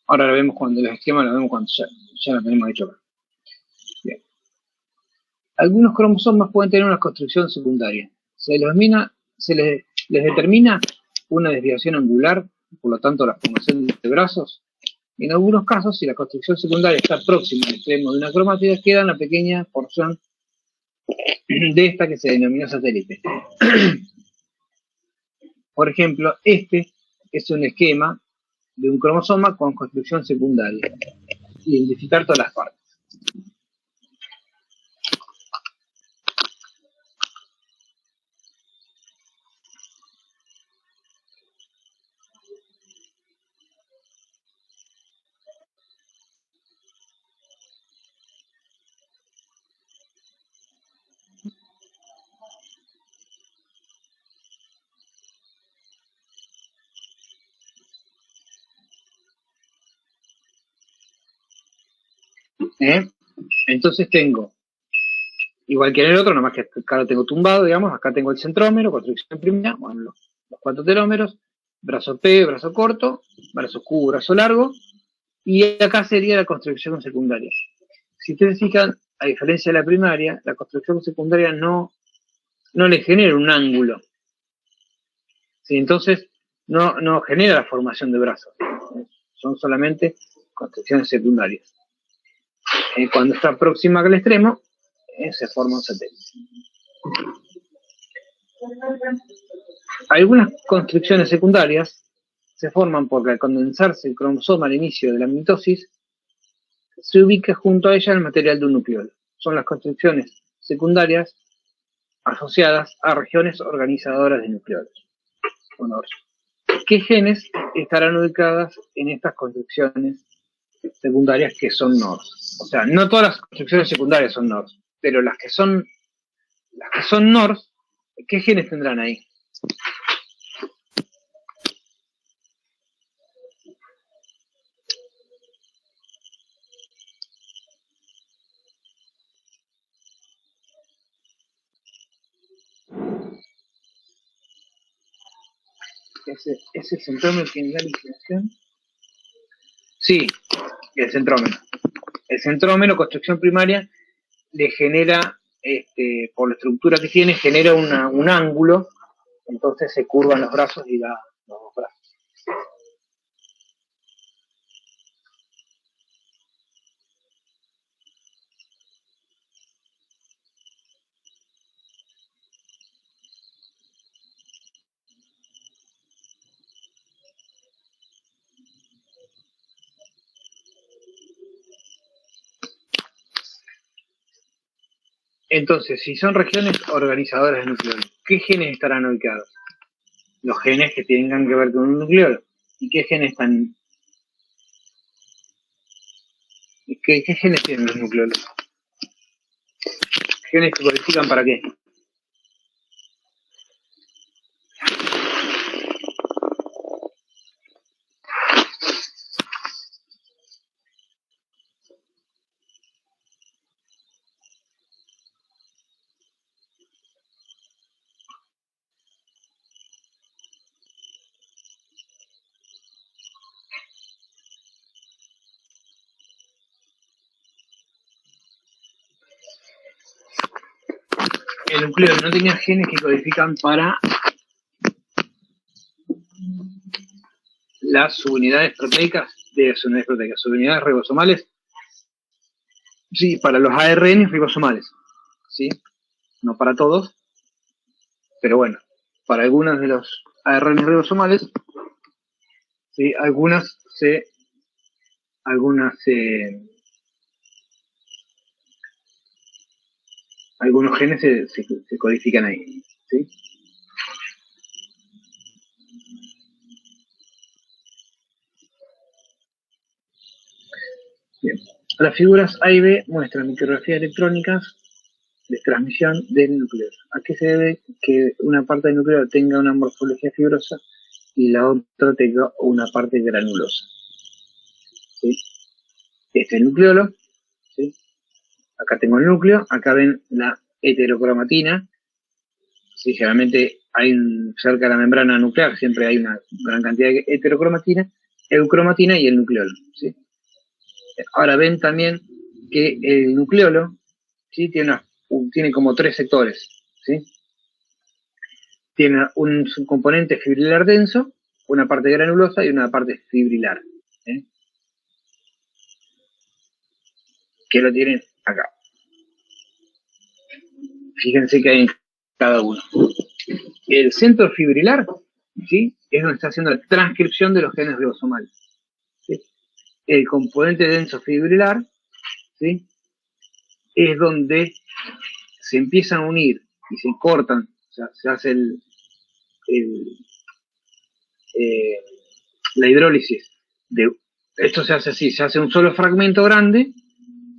Ahora lo vemos cuando los esquemas lo vemos cuando ya lo tenemos hecho acá. Bien. Algunos cromosomas pueden tener una construcción secundaria. Se les determina una desviación angular, por lo tanto la formación de brazos. En algunos casos, si la construcción secundaria está próxima al extremo de una cromátida, queda una pequeña porción de esta que se denomina satélite. Por ejemplo, este es un esquema de un cromosoma con construcción secundaria. Identificar todas las partes. Entonces tengo, igual que en el otro, nomás que acá lo tengo tumbado, digamos, acá tengo el centrómero, construcción primaria, bueno, los 4 telómeros, brazo P, brazo corto, brazo Q, brazo largo, y acá sería la construcción secundaria. Si ustedes fijan, a diferencia de la primaria, la construcción secundaria no le genera un ángulo. ¿Sí? Entonces, no genera la formación de brazos. Son solamente construcciones secundarias. Cuando está próxima al extremo, se forma un satélite. Algunas construcciones secundarias se forman porque al condensarse el cromosoma al inicio de la mitosis, se ubica junto a ella el material de un nucleolo. Son las construcciones secundarias asociadas a regiones organizadoras de nucleolos. ¿Qué genes estarán ubicadas en estas construcciones secundarias que son NORs? O sea, no todas las construcciones secundarias son NORs, pero las que son NORs, ¿qué genes tendrán ahí? ¿Ese centrómero tiene la inclinación? Sí, el centrómero. El centrómero, construcción primaria, le genera, por la estructura que tiene, genera un ángulo, entonces se curvan los brazos y da los dos brazos. Entonces, si son regiones organizadoras de nucleolos, ¿qué genes estarán ubicados? Los genes que tengan que ver con un nucleolo. ¿Y qué genes están? ¿Qué genes tienen los nucleolos? ¿Genes que codifican para qué? el nucleolo no tenía genes que codifican para las subunidades proteicas, subunidades ribosomales, sí, para los ARN ribosomales, sí, no para todos, pero bueno, para algunas de los ARN ribosomales, sí, algunos genes se codifican ahí, ¿sí? Bien. Las figuras A y B muestran micrografías electrónicas de transmisión del nucleolo. ¿A qué se debe que una parte del nucleolo tenga una morfología fibrosa y la otra tenga una parte granulosa? ¿Sí? Este es el nucleolo, ¿sí? Acá tengo el núcleo, acá ven la heterocromatina, ¿sí? Generalmente hay cerca de la membrana nuclear, siempre hay una gran cantidad de heterocromatina, eucromatina y el nucleolo, ¿sí? Ahora ven también que el nucleolo, ¿sí? Tiene como 3 sectores, ¿sí? Tiene un subcomponente fibrilar denso, una parte granulosa y una parte fibrilar, ¿sí? Que lo tienen acá. Fíjense que hay en cada uno. El centro fibrilar, ¿sí? Es donde está haciendo la transcripción de los genes ribosomales, ¿sí? El componente denso fibrilar, ¿sí? Es donde se empiezan a unir y se cortan, o sea, se hace la hidrólisis. Esto se hace así, se hace un solo fragmento grande,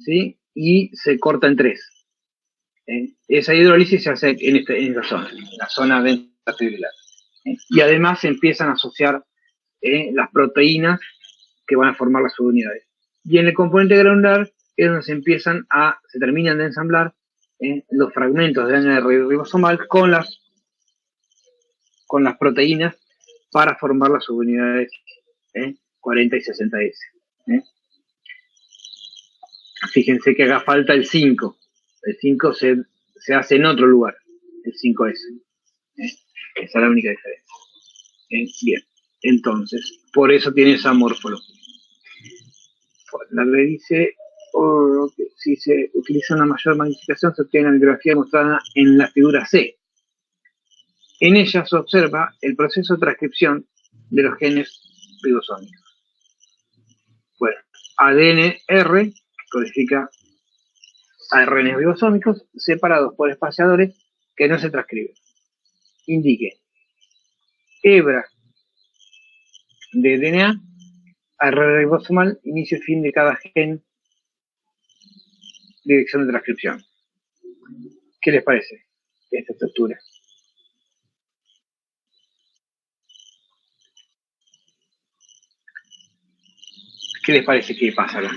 ¿sí? Y se corta en 3. Esa hidrólisis se hace en esta zona, la zona densa fibrilar. Y además se empiezan a asociar las proteínas que van a formar las subunidades. Y en el componente granular es donde se terminan de ensamblar los fragmentos de ARN ribosomal con las proteínas para formar las subunidades 40 y 60S. Fíjense que acá falta el 5. El 5 se hace en otro lugar, el 5S. Esa es la única diferencia. Bien, entonces, por eso tiene esa morfología. La ley dice, si se utiliza una mayor magnificación, se obtiene la micrografía mostrada en la figura C. En ella se observa el proceso de transcripción de los genes ribosómicos. Bueno, ADN-R, que codifica ARN ribosómicos, separados por espaciadores que no se transcriben. Indique hebra de DNA, ARN ribosomal, inicio y fin de cada gen, dirección de transcripción. ¿Qué les parece esta estructura? ¿Qué les parece que pasa acá?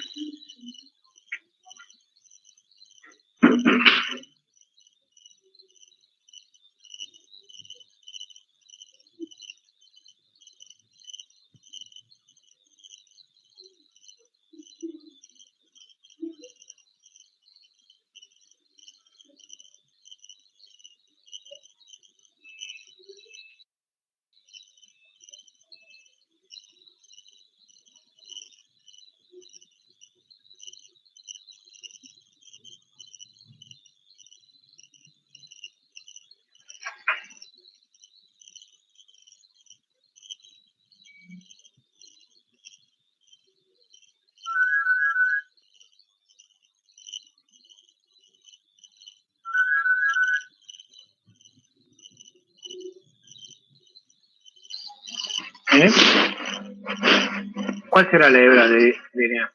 ¿Cuál será la hebra de DNA?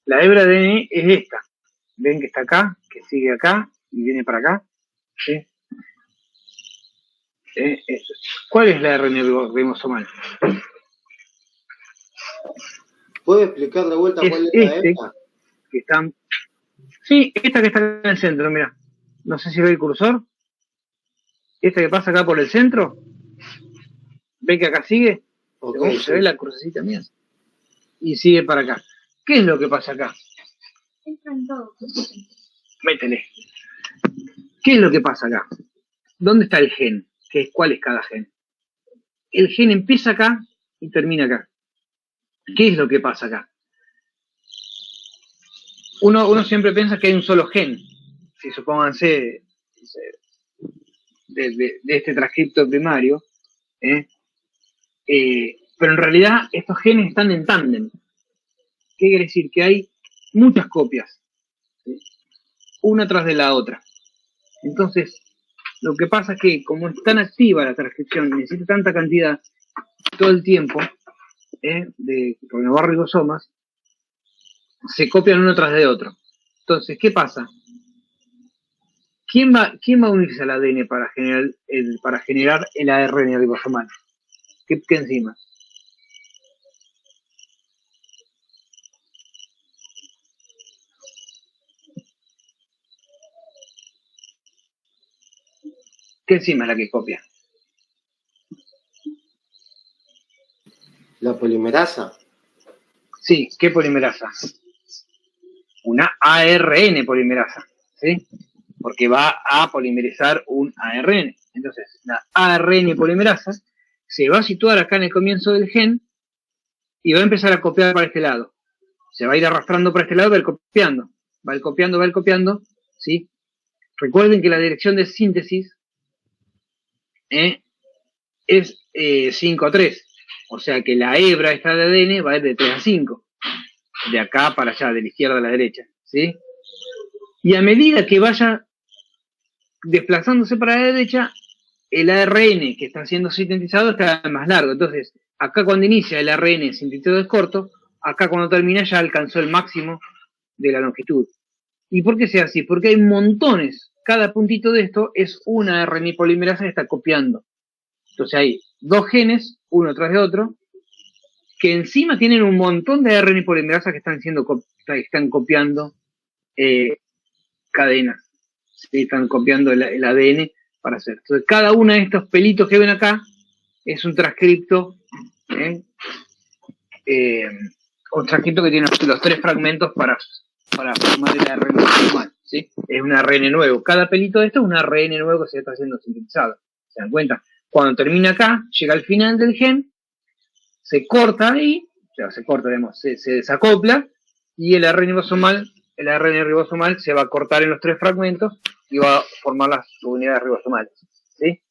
La hebra de DNA es esta. Ven que está acá, que sigue acá y viene para acá. ¿Sí? Eso. ¿Cuál es la ARN ribosomal? ¿Puede explicar de vuelta cuál es la hebra? Que están... Sí, esta que está acá en el centro, mira. No sé si ve el cursor. Esta que pasa acá por el centro. ¿Ve que acá sigue? Okay, se ve la crucecita mía. Y sigue para acá. ¿Qué es lo que pasa acá? Entra en todo. Métele. ¿Qué es lo que pasa acá? ¿Dónde está el gen? ¿Cuál es cada gen? El gen empieza acá y termina acá. ¿Qué es lo que pasa acá? Uno siempre piensa que hay un solo gen. Si supónganse de este transcripto primario, pero en realidad estos genes están en tándem. ¿Qué quiere decir? Que hay muchas copias, ¿sí? Una tras de la otra. Entonces, lo que pasa es que como es tan activa la transcripción, necesita tanta cantidad todo el tiempo de renovar ribosomas, se copian uno tras de otro. Entonces, ¿qué pasa? ¿Quién va a unirse al ADN para generar el ARN ribosomal? ¿Qué enzima? ¿Qué enzima es la que copia? La polimerasa. Sí, ¿qué polimerasa? Una ARN polimerasa, ¿sí? Porque va a polimerizar un ARN. Entonces, la ARN polimerasa se va a situar acá en el comienzo del gen y va a empezar a copiar para este lado. Se va a ir arrastrando para este lado, va a ir copiando. Va a ir copiando, ¿sí? Recuerden que la dirección de síntesis es 5 a 3. O sea que la hebra esta de ADN va a ir de 3 a 5. De acá para allá, de la izquierda a la derecha, ¿sí? Y a medida que vaya desplazándose para la derecha, el ARN que está siendo sintetizado está más largo. Entonces, acá cuando inicia el ARN sintetizado es corto, acá cuando termina ya alcanzó el máximo de la longitud. ¿Y por qué sea así? Porque hay montones. Cada puntito de esto es una RNA polimerasa que está copiando. Entonces hay dos genes, uno tras de otro, que encima tienen un montón de RNA polimerasa que están copiando cadenas. ¿Sí? Están copiando el ADN para hacer. Entonces cada uno de estos pelitos que ven acá es un transcripto, un transcripto que tiene los 3 fragmentos para formar el ARN normal, ¿sí? Es un ARN nuevo. Cada pelito de esto es un ARN nuevo que se está haciendo sintetizado. ¿Se dan cuenta? Cuando termina acá, llega al final del gen, se corta ahí, o sea, se desacopla, y el ARN ribosomal se va a cortar en los 3 fragmentos y va a formar las unidades ribosomales, ¿sí?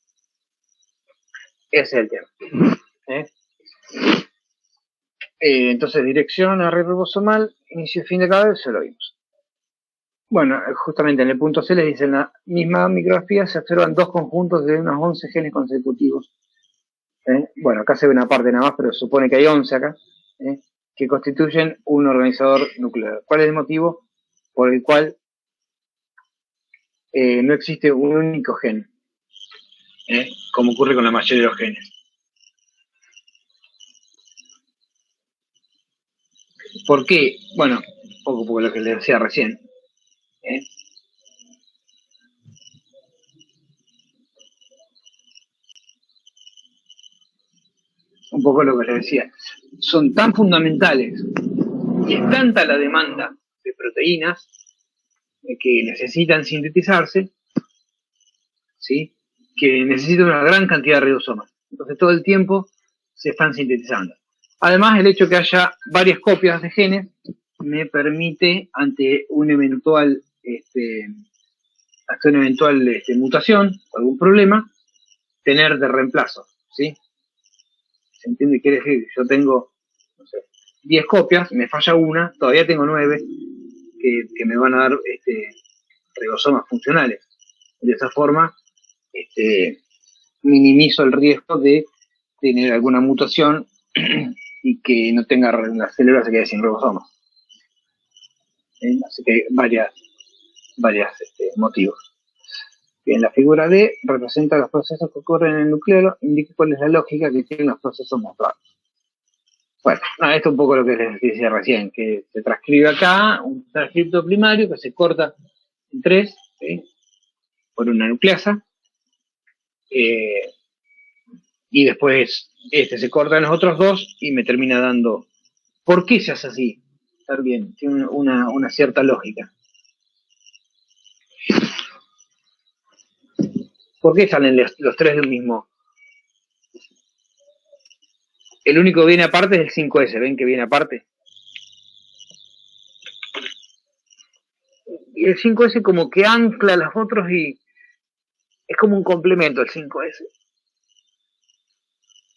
Ese es el tema. Entonces, dirección a ribosomal, inicio y fin de cada vez, se lo vimos. Bueno, justamente en el punto C les dice, en la misma micrografía se observan 2 conjuntos de unos 11 genes consecutivos. Bueno, acá se ve una parte nada más, pero se supone que hay 11 acá, que constituyen un organizador nuclear. ¿Cuál es el motivo por el cual no existe un único gen? Como ocurre con la mayoría de los genes. ¿Por qué? Bueno, un poco por lo que les decía recién. Un poco lo que les decía. Son tan fundamentales y es tanta la demanda de proteínas que necesitan sintetizarse, ¿sí? Que necesitan una gran cantidad de ribosomas. Entonces todo el tiempo se están sintetizando. Además, el hecho de que haya varias copias de genes me permite, ante una eventual mutación o algún problema, tener de reemplazo, ¿sí? ¿Se entiende? Quiere decir que yo tengo, no sé, 10 copias, me falla una, todavía tengo 9 que me van a dar ribosomas funcionales. De esa forma, minimizo el riesgo de tener alguna mutación y que no tenga la célula se quede sin ribosomas. Así que hay varias motivos. Bien, la figura D representa los procesos que ocurren en el nucleolo, indica cuál es la lógica que tienen los procesos mostrados. Bueno, esto es un poco lo que les decía recién, que se transcribe acá un transcripto primario que se corta en 3, ¿sí? Por una nucleasa, y después se corta en los otros 2 y me termina dando. ¿Por qué se hace así? Está bien, tiene una cierta lógica. ¿Por qué salen los tres de un mismo? El único que viene aparte es el 5S, ¿ven que viene aparte? Y el 5S como que ancla a los otros y es como un complemento el 5S.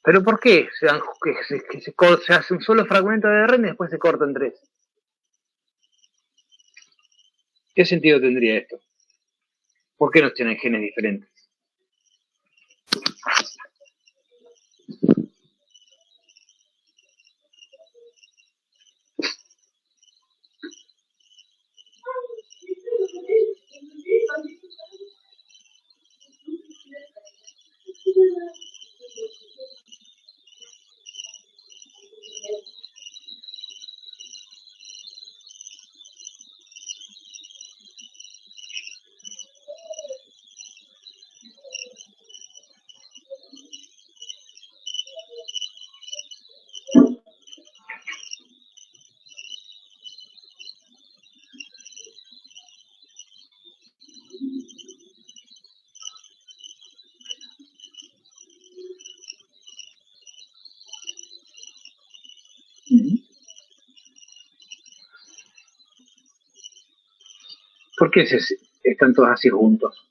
¿Pero por qué? Se hace un solo fragmento de ARN y después se corta en tres. ¿Qué sentido tendría esto? ¿Por qué no tienen genes diferentes? ¿Por qué están todos así juntos?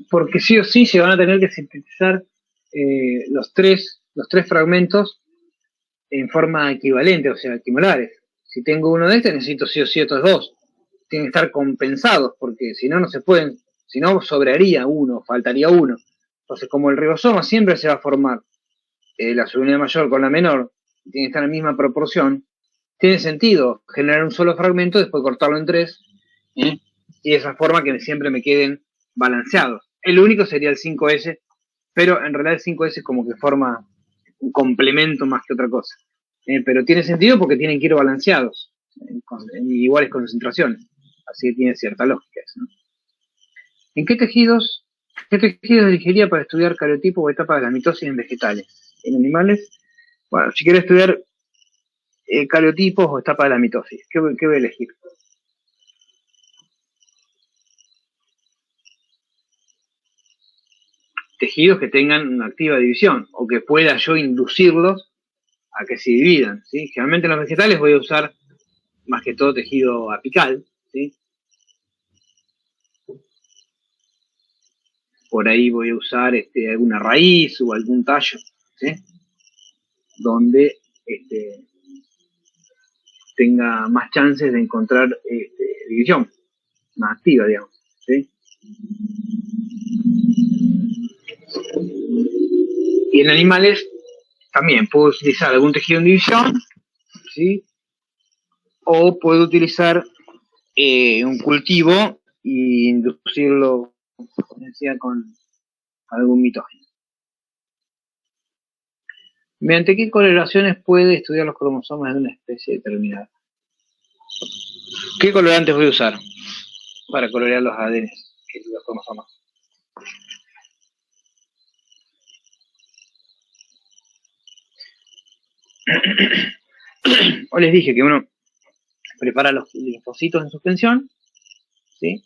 Porque sí o sí se van a tener que sintetizar los tres fragmentos en forma equivalente, o sea, equimolares. Si tengo uno de estos, necesito sí o sí otros dos. Tienen que estar compensados, porque si no, no se pueden, si no, sobraría uno, faltaría uno. Entonces, como el ribosoma siempre se va a formar la subunidad mayor con la menor, tiene que estar en la misma proporción, tiene sentido generar un solo fragmento, después cortarlo en tres, y de esa forma que siempre me queden balanceados. El único sería el 5S, pero en realidad el 5S es como que forma un complemento más que otra cosa. Pero tiene sentido porque tienen que ir balanceados, en iguales concentraciones. Así que tiene cierta lógica eso, ¿no? ¿En qué tejidos elegiría para estudiar cariotipo o etapa de la mitosis en vegetales? En animales, bueno, si quiero estudiar cariotipos o etapa de la mitosis, ¿qué voy a elegir? Tejidos que tengan una activa división o que pueda yo inducirlos a que se dividan, ¿sí? Generalmente en los vegetales voy a usar más que todo tejido apical, ¿sí? Por ahí voy a usar alguna raíz o algún tallo, ¿sí? Donde tenga más chances de encontrar división, más activa, digamos, ¿sí? Y en animales también puedo utilizar algún tejido en división, ¿sí? O puedo utilizar un cultivo e inducirlo con algún mitógeno. ¿Mediante qué correlaciones puede estudiar los cromosomas de una especie determinada? ¿Qué colorantes voy a usar para colorear los ADNs, que es los cromosomas? Hoy les dije que uno prepara los linfocitos en suspensión, ¿sí?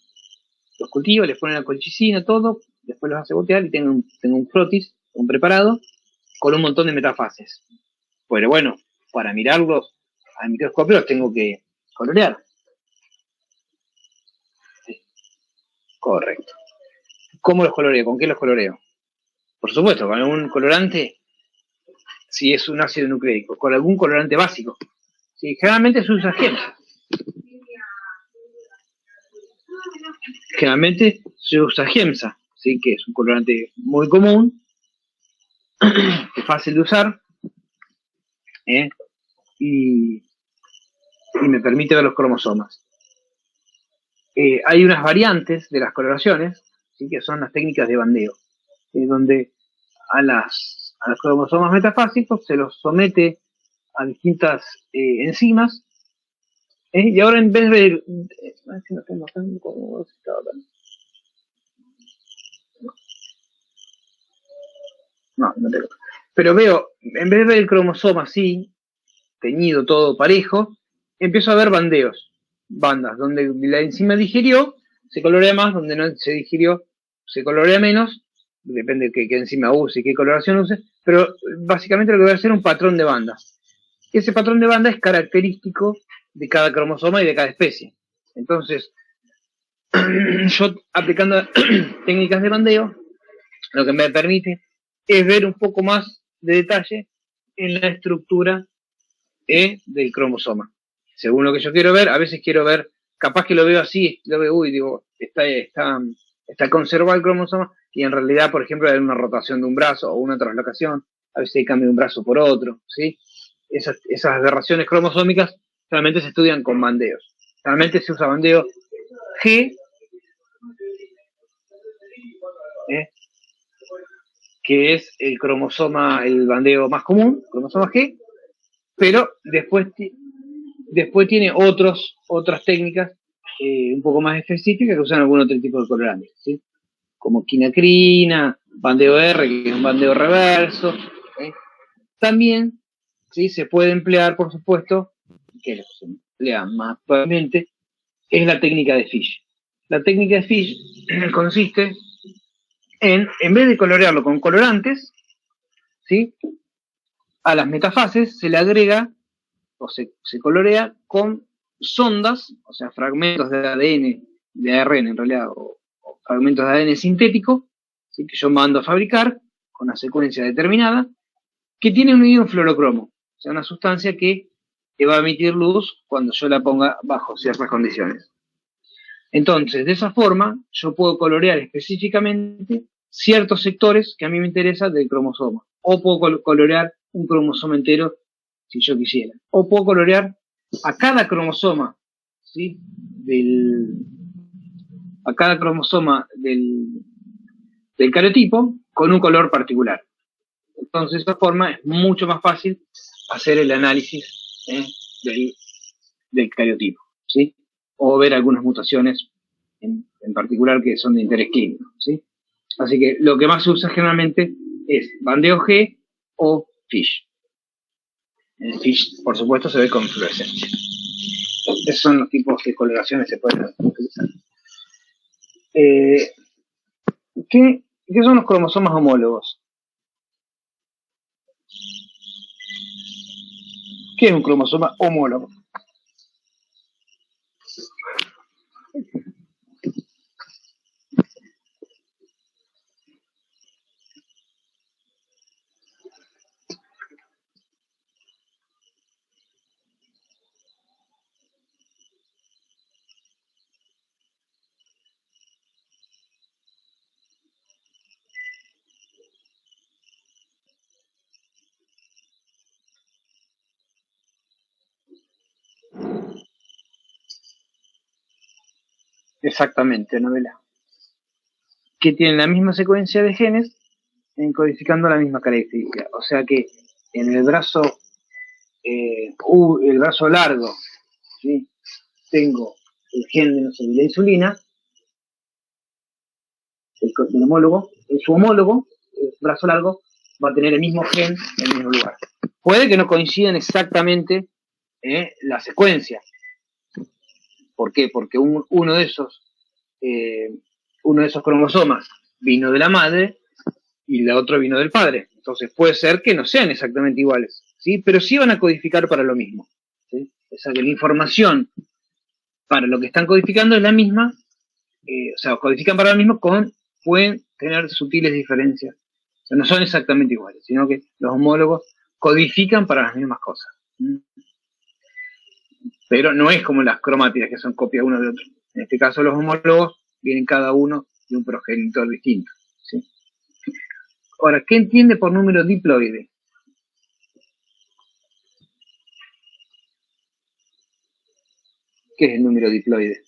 Los cultiva, les pone la colchicina, todo, después los hace botear y tengo un frotis, un preparado, con un montón de metafases. Pero bueno, para mirarlos al microscopio los tengo que colorear. Sí. Correcto. ¿Cómo los coloreo? ¿Con qué los coloreo? Por supuesto, con algún colorante, si es un ácido nucleico, con algún colorante básico. Sí, generalmente se usa GEMSA. Generalmente se usa GEMSA, ¿sí? Que es un colorante muy común, que es fácil de usar, y me permite ver los cromosomas. Hay unas variantes de las coloraciones, ¿sí? Que son las técnicas de bandeo, donde a los cromosomas metafásicos se los somete a distintas enzimas Y ahora en vez de... a ver si me estoy mostrando cómo estaba acá. No tengo. Pero veo, en vez de ver el cromosoma así, teñido todo parejo, empiezo a ver bandas, donde la enzima digirió, se colorea más, donde no se digirió, se colorea menos, depende de qué enzima use y qué coloración use, pero básicamente lo que voy a hacer es un patrón de bandas. Ese patrón de banda es característico de cada cromosoma y de cada especie. Entonces, yo aplicando técnicas de bandeo, lo que me permite es ver un poco más de detalle en la estructura del cromosoma. Según lo que yo quiero ver, a veces quiero ver, capaz que lo veo así, lo veo, digo, está conservado el cromosoma, y en realidad, por ejemplo, hay una rotación de un brazo o una translocación, a veces hay cambio de un brazo por otro, ¿sí? Esas aberraciones cromosómicas realmente se estudian con bandeos. Realmente se usa bandeo G, que es el cromosoma, el bandeo más común, cromosoma G, pero después tiene otras técnicas un poco más específicas que usan algún otro tipo de colorantes, ¿sí? Como quinacrina, bandeo R, que es un bandeo reverso. También, ¿sí?, se puede emplear, por supuesto, que se emplea más actualmente, es la técnica de Fish. La técnica de Fish consiste en vez de colorearlo con colorantes, ¿sí?, a las metafases se le agrega o se colorea con sondas, o sea, fragmentos de ADN, de ARN en realidad, o fragmentos de ADN sintético, ¿sí?, que yo mando a fabricar con una secuencia determinada, que tiene un ion fluorocromo, o sea, una sustancia que va a emitir luz cuando yo la ponga bajo ciertas condiciones. Entonces, de esa forma, yo puedo colorear específicamente ciertos sectores que a mí me interesan del cromosoma, o puedo colorear un cromosoma entero si yo quisiera, o puedo colorear a cada cromosoma, ¿sí?, a cada cromosoma del cariotipo con un color particular. Entonces, de esta forma es mucho más fácil hacer el análisis del cariotipo, ¿sí?, o ver algunas mutaciones en particular que son de interés clínico, ¿sí? Así que lo que más se usa generalmente es bandeo G o FISH. El FISH, por supuesto, se ve con fluorescencia. Esos son los tipos de coloraciones que se pueden utilizar. ¿Qué son los cromosomas homólogos? ¿Qué es un cromosoma homólogo? Exactamente, novela. Que tienen la misma secuencia de genes codificando la misma característica. O sea que en el brazo largo, ¿sí?, tengo el gen de, no sé, de la insulina, el homólogo, su homólogo, el brazo largo, va a tener el mismo gen en el mismo lugar. Puede que no coincidan exactamente la secuencia. ¿Por qué? Porque uno de esos cromosomas vino de la madre y el otro vino del padre. Entonces puede ser que no sean exactamente iguales, ¿sí?, pero sí van a codificar para lo mismo, ¿sí? O sea que la información para lo que están codificando es la misma, o sea, codifican para lo mismo, pueden tener sutiles diferencias. O sea, no son exactamente iguales, sino que los homólogos codifican para las mismas cosas. Pero no es como las cromátidas, que son copia uno de otro. En este caso, los homólogos vienen cada uno de un progenitor distinto, ¿sí? Ahora, ¿qué entiende por número diploide? ¿Qué es el número diploide?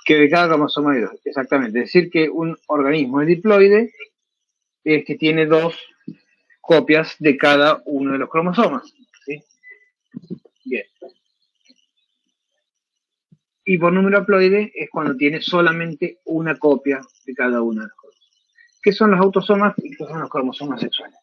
Que de cada cromosoma hay dos, exactamente. Es decir, que un organismo es diploide es que tiene dos copias de cada uno de los cromosomas. ¿Sí? Bien. Y por número haploide es cuando tiene solamente una copia de cada uno de los cromosomas. ¿Qué son los autosomas y qué son los cromosomas sexuales?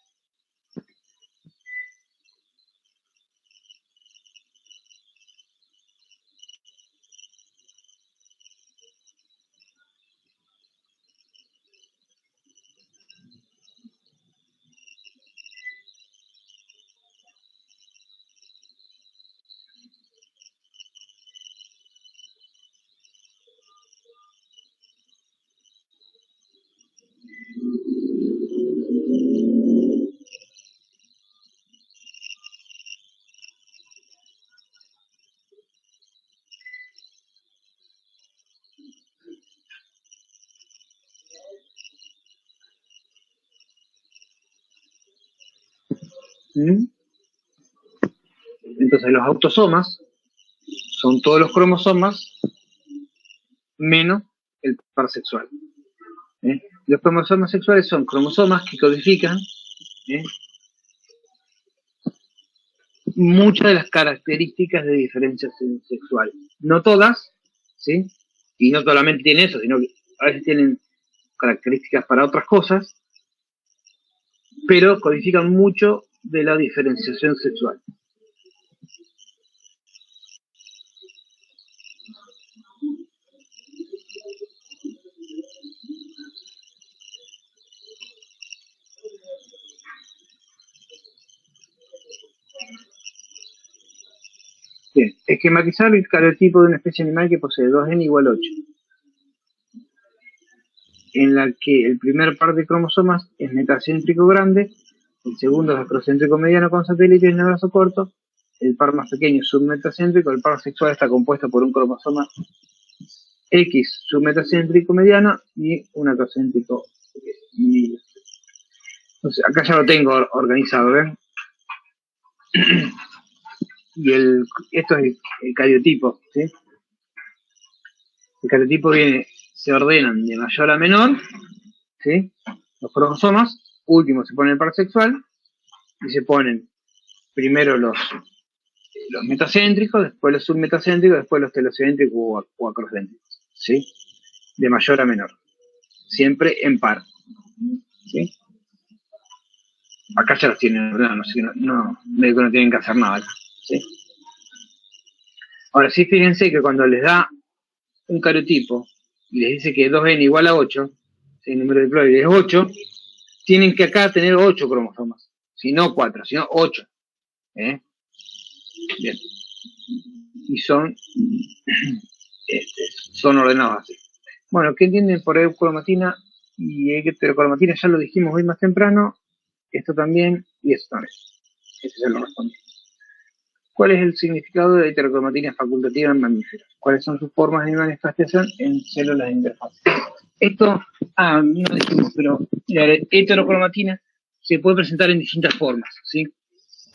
¿Mm? Entonces los autosomas son todos los cromosomas menos el par sexual. Los cromosomas sexuales son cromosomas que codifican muchas de las características de diferenciación sexual. No todas, ¿sí? Y no solamente tienen eso, sino que a veces tienen características para otras cosas, pero codifican mucho de la diferenciación sexual. Bien, esquematizar el cariotipo de una especie animal que posee 2n igual a 8, en la que el primer par de cromosomas es metacéntrico grande, el segundo es acrocéntrico mediano con satélites en el brazo corto, el par más pequeño es submetacéntrico, el par sexual está compuesto por un cromosoma X submetacéntrico mediano y un acrocéntrico medio. Entonces, acá ya lo tengo organizado, ¿ven? Y esto es el cariotipo, ¿sí? El cariotipo se ordenan de mayor a menor, ¿sí? Los cromosomas, último se pone el par sexual, y se ponen primero los metacéntricos, después los submetacéntricos, después los telocéntricos o acrocéntricos, ¿sí? De mayor a menor. Siempre en par, ¿sí? Acá ya los tienen ordenados, así que no tienen que hacer nada, ¿sí? Ahora sí, fíjense que cuando les da un cariotipo y les dice que 2n igual a 8, ¿sí? El número diploide es 8, tienen que acá tener 8 cromosomas, si no 4, sino 8. Bien. Y son ordenados así. Bueno, ¿qué entienden por eucromatina y heterocromatina? Ya lo dijimos hoy más temprano. Esto también y esto también. Este ya lo respondí. ¿Cuál es el significado de heterocromatina facultativa en mamíferos? ¿Cuáles son sus formas de manifestación en células de interfaz? Esto, no dijimos, pero la heterocromatina se puede presentar en distintas formas, ¿sí?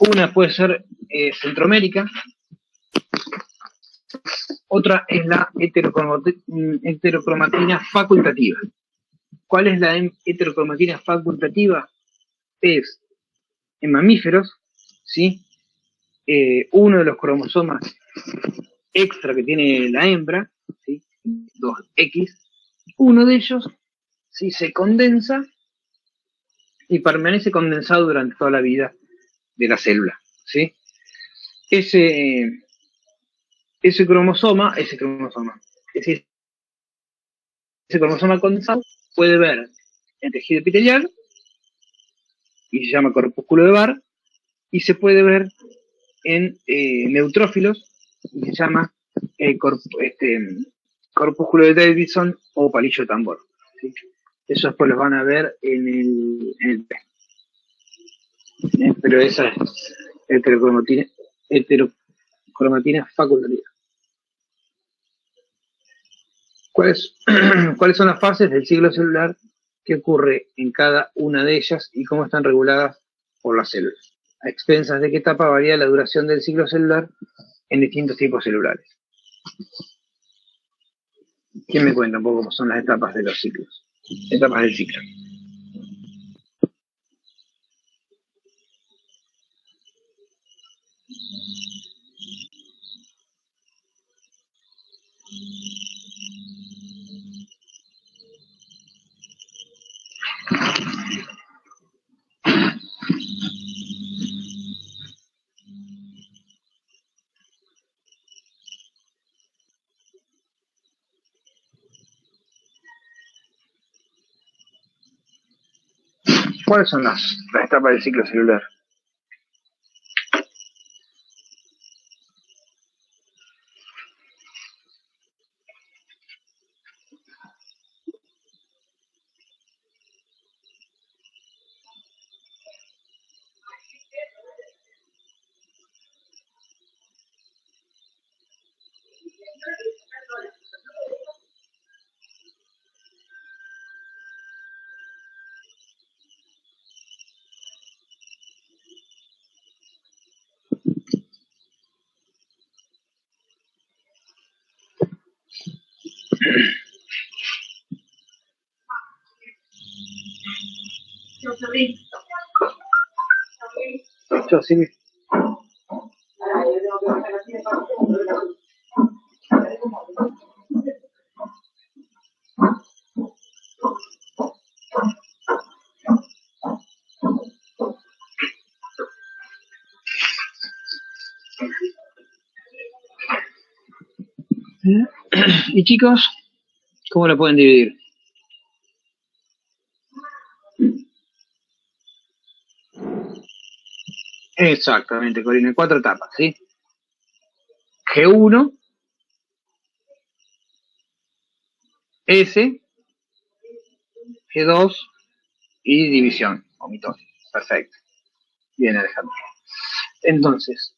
Una puede ser centromérica, otra es la heterocromatina facultativa. ¿Cuál es la heterocromatina facultativa? Es en mamíferos, ¿sí? Uno de los cromosomas extra que tiene la hembra, ¿sí? 2X, uno de ellos, ¿sí? Se condensa y permanece condensado durante toda la vida de la célula, ¿sí? Ese cromosoma condensado puede ver el tejido epitelial y se llama corpúsculo de Barr, y se puede ver en neutrófilos y se llama corpúsculo de Davidson o palillo de tambor, ¿sí? Eso después los van a ver en el pero esa es heterocromatina facultativa. ¿Cuáles son las fases del ciclo celular que ocurre en cada una de ellas y cómo están reguladas por las células? A expensas de qué etapa varía la duración del ciclo celular en distintos tipos celulares. ¿Quién me cuenta un poco cómo son las etapas de los ciclos? Etapas del ciclo. ¿Cuáles son las etapas del ciclo celular? Yo sí. ¿Y chicos? ¿Cómo lo pueden dividir? Exactamente, Corina, 4 etapas, ¿sí? G1, S, G2 y división o mitosis. Perfecto. Bien, Alejandro. Entonces,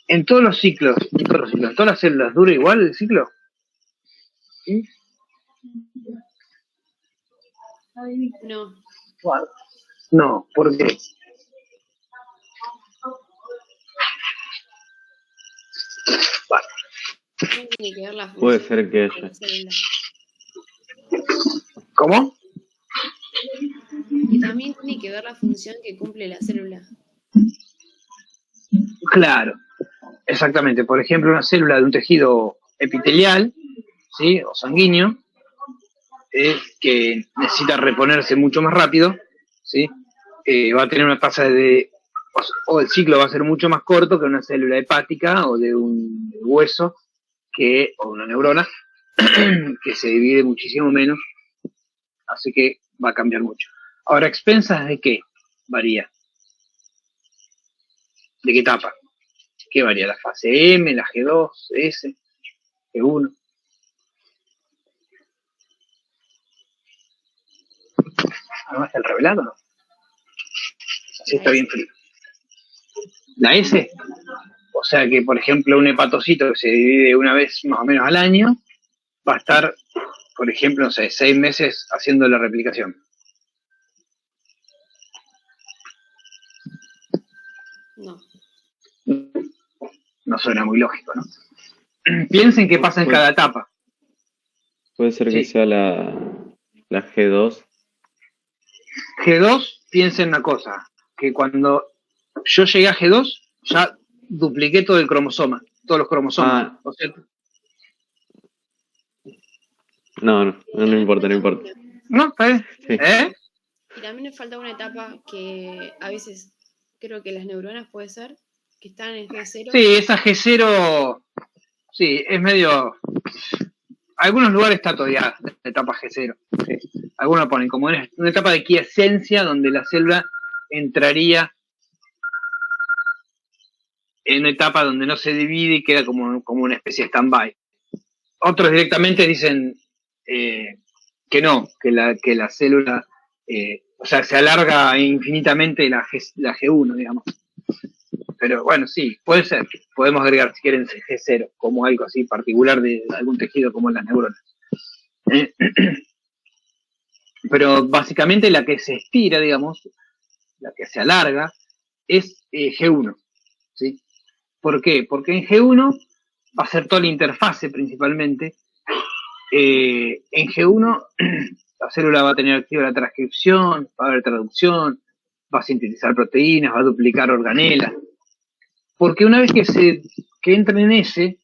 en todos los ciclos, en todas las células, ¿dura igual el ciclo? ¿Sí? No. Bueno, no, ¿por qué? Bueno, No tiene que ver la función Puede ser que de ella. la célula. ¿cómo? Y también tiene que ver la función que cumple la célula. Claro, exactamente. Por ejemplo, una célula de un tejido epitelial, ¿sí? O sanguíneo, que necesita reponerse mucho más rápido, ¿sí? Va a tener una tasa o el ciclo va a ser mucho más corto que una célula hepática o de un hueso o una neurona que se divide muchísimo menos, así que va a cambiar mucho. Ahora, ¿expensas de qué varía? ¿De qué etapa? ¿Qué varía? ¿La fase M, la G2, S, G1? Además, el revelado, ¿no? Así está bien frío. La S, o sea que, por ejemplo, un hepatocito que se divide una vez más o menos al año, va a estar, por ejemplo, no sé, 6 meses haciendo la replicación. No. No suena muy lógico, ¿no? Piensen qué pasa en cada etapa. Puede ser que Sí. sea la G2. G2, piensen una cosa, que cuando yo llegué a G2, ya dupliqué todo el cromosoma, todos los cromosomas. Ah. O sea, No importa. ¿no? ¿Está bien? Sí. Y también le falta una etapa que a veces creo que las neuronas puede ser, que están en G0. Sí, esa G0, sí, es medio... Algunos lugares está todavía la etapa G0. Sí. Algunos ponen como una etapa de quiescencia donde la célula entraría en una etapa donde no se divide y queda como una especie de stand-by. Otros directamente dicen que no, que la célula, o sea, se alarga infinitamente la G1, digamos. Pero bueno, sí, puede ser. Podemos agregar, si quieren, G0 como algo así particular de algún tejido como las neuronas. Pero básicamente la que se estira, digamos, la que se alarga, es G1. ¿Sí? ¿Por qué? Porque en G1 va a ser toda la interfase principalmente. En G1 la célula va a tener activa la transcripción, va a haber traducción, va a sintetizar proteínas, va a duplicar organelas. Porque una vez que entren en ese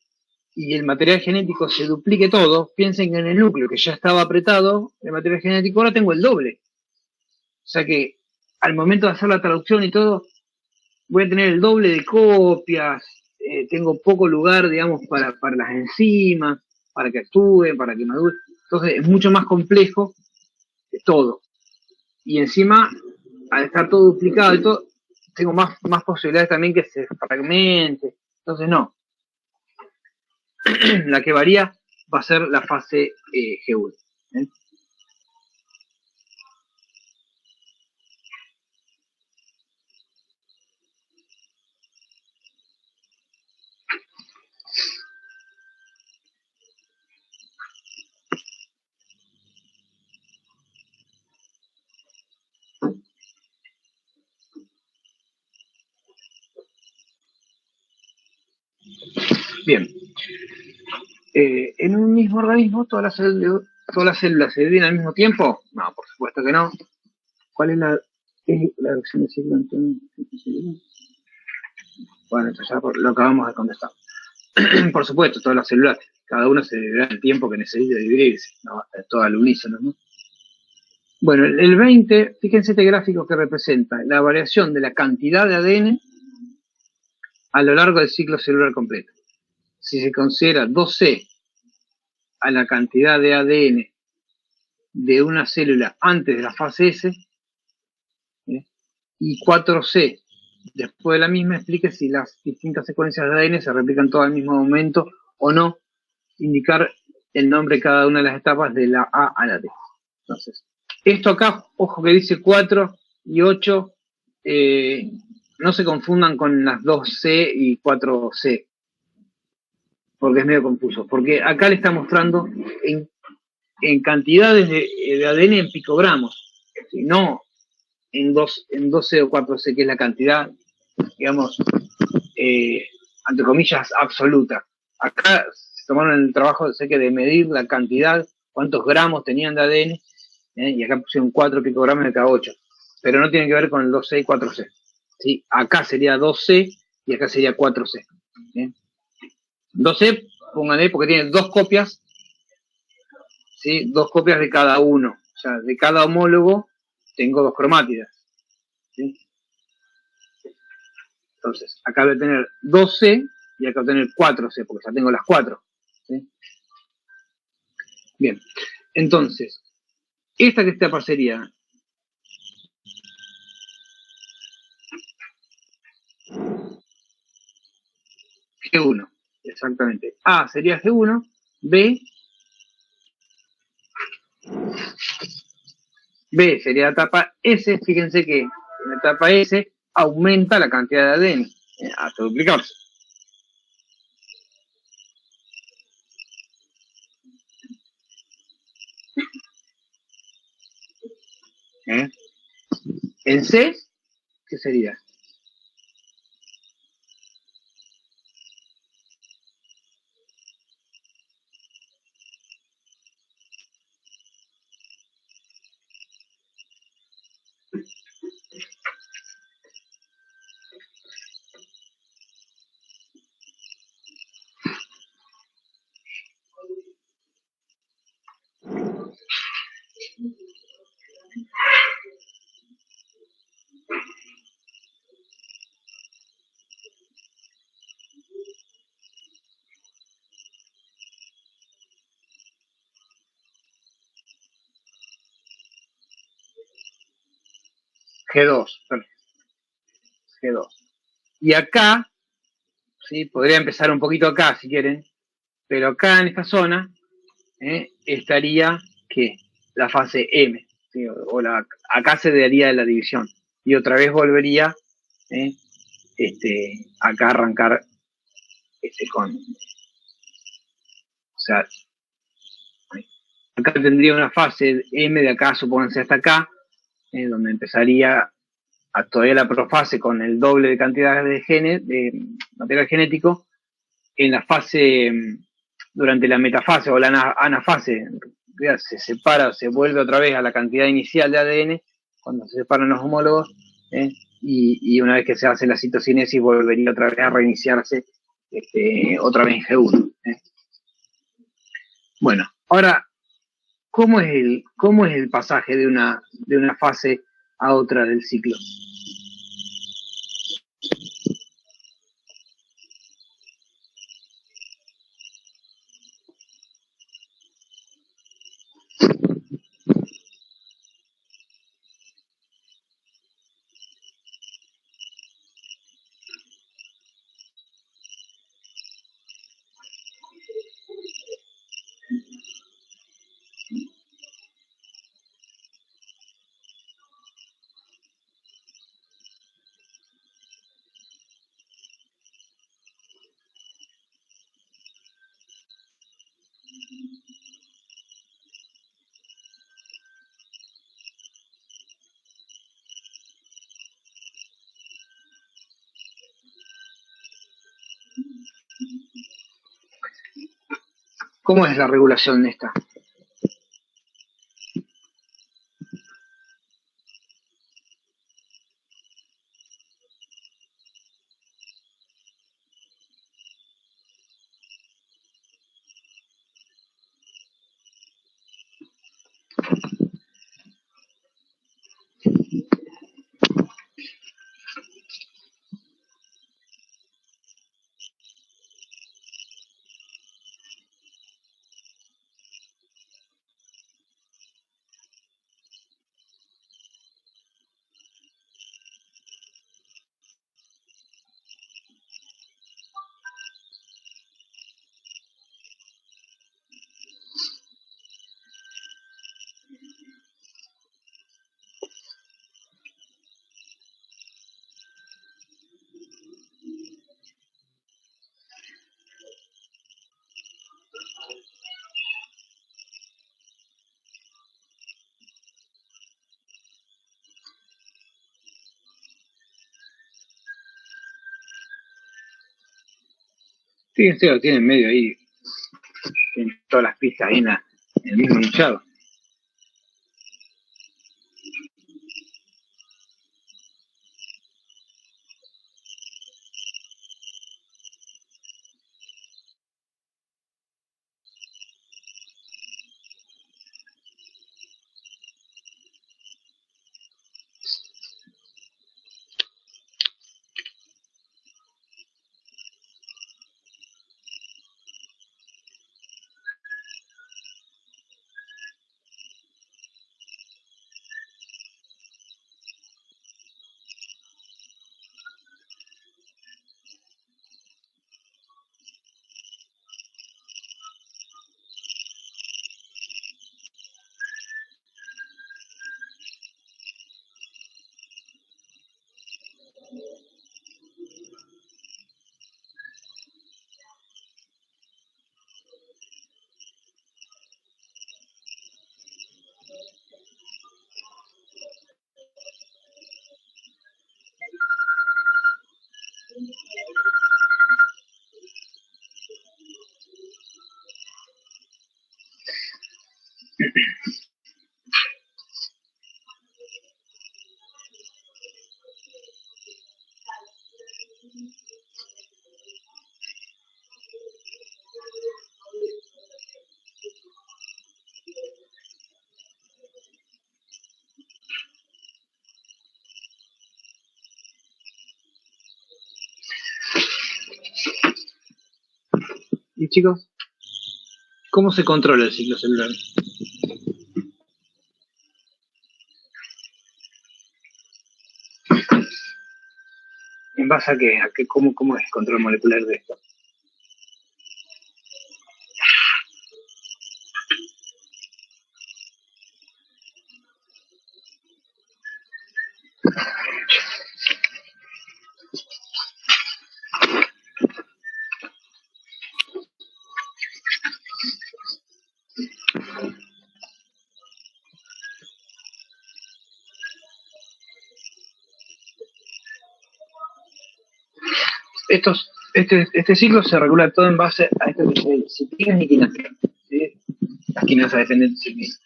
y el material genético se duplique todo, piensen que en el núcleo que ya estaba apretado, el material genético ahora tengo el doble. O sea que al momento de hacer la traducción y todo, voy a tener el doble de copias, tengo poco lugar, digamos, para las enzimas, para que actúen, para que maduren. Entonces es mucho más complejo todo. Y encima, al estar todo duplicado y todo, tengo más posibilidades también que se fragmente. Entonces no. La que varía va a ser la fase G1. ¿eh? Bien. ¿En un mismo organismo todas las células se dividen al mismo tiempo? No, por supuesto que no. ¿Cuál es la reacción de ciclo Antonio? Bueno, esto ya lo acabamos de contestar. Por supuesto, todas las células, cada una se dividirá el tiempo que necesite dividirse, no todo al unísono, ¿no? Bueno, el 20, fíjense este gráfico que representa la variación de la cantidad de ADN a lo largo del ciclo celular completo. Si se considera 2C a la cantidad de ADN de una célula antes de la fase S, y 4C después de la misma, explique si las distintas secuencias de ADN se replican todas al mismo momento o no, indicar el nombre de cada una de las etapas de la A a la D. Entonces, esto acá, ojo que dice 4 y 8, no se confundan con las 2C y 4C, porque es medio confuso, porque acá le está mostrando en cantidades de ADN en picogramos, no en 12 o 4C, que es la cantidad, digamos, entre comillas, absoluta. Acá se tomaron el trabajo, sé que de medir la cantidad, cuántos gramos tenían de ADN, y acá pusieron 4 picogramos de cada 8, pero no tiene que ver con el 2C y 4C. ¿sí? Acá sería 2C y acá sería 4C. 2C, pónganle, porque tiene 2 copias, ¿sí? 2 copias de cada uno. O sea, de cada homólogo tengo 2 cromátidas. ¿sí? Entonces, acá voy a tener 2C y acá voy a tener 4C, porque ya tengo las 4. ¿sí? Bien, entonces, esta que etapa sería G1, exactamente. A sería G1, B sería la etapa S. Fíjense que en la etapa S aumenta la cantidad de ADN hasta duplicarse. En C, ¿qué sería? G2, G2. Y acá, ¿sí? Podría empezar un poquito acá si quieren, pero acá en esta zona estaría ¿qué? La fase M, ¿sí? Acá se daría la división y otra vez volvería acá a arrancar con, o sea, acá tendría una fase M de acá, supónganse hasta acá, donde empezaría todavía la profase con el doble de cantidad de material genético, en la fase, durante la metafase o la anafase, se separa, se vuelve otra vez a la cantidad inicial de ADN, cuando se separan los homólogos, y una vez que se hace la citocinesis volvería otra vez a reiniciarse otra vez en G1. Bueno, ahora, ¿cómo es el pasaje de una fase a otra del ciclo? ¿Cómo es la regulación de esta? Sí, este lo tiene en medio ahí, en todas las pistas ahí en el mismo enunciado. Y chicos, ¿cómo se controla el ciclo celular? ¿En base a qué? ¿Cómo es el control molecular de esto? este ciclo se regula todo en base a esto que se llama ciclinas y quinasas, ¿sí? Las quinasas dependen de ciclinas.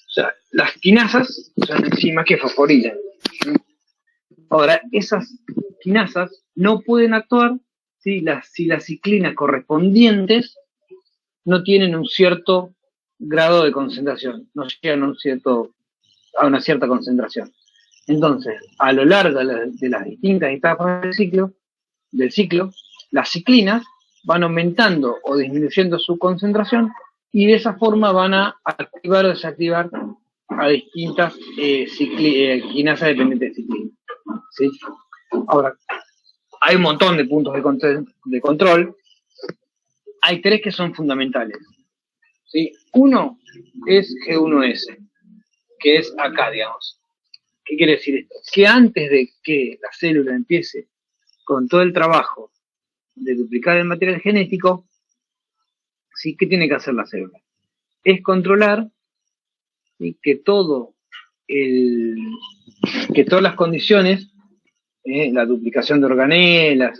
O sea, las quinasas son enzimas que fosforilan. Ahora, esas quinasas no pueden actuar si las ciclinas correspondientes no tienen un cierto grado de concentración, no llegan a una cierta concentración. Entonces, a lo largo de las distintas etapas del ciclo, las ciclinas van aumentando o disminuyendo su concentración y de esa forma van a activar o desactivar a distintas quinasas dependientes de ciclina. ¿Sí? Ahora, hay un montón de puntos de control. Hay tres que son fundamentales. ¿Sí? Uno es G1S, que es acá, digamos. ¿Qué quiere decir esto? Que antes de que la célula empiece con todo el trabajo de duplicar el material genético, ¿sí? ¿Qué tiene que hacer la célula? Es controlar, ¿sí? que todas las condiciones, la duplicación de organelas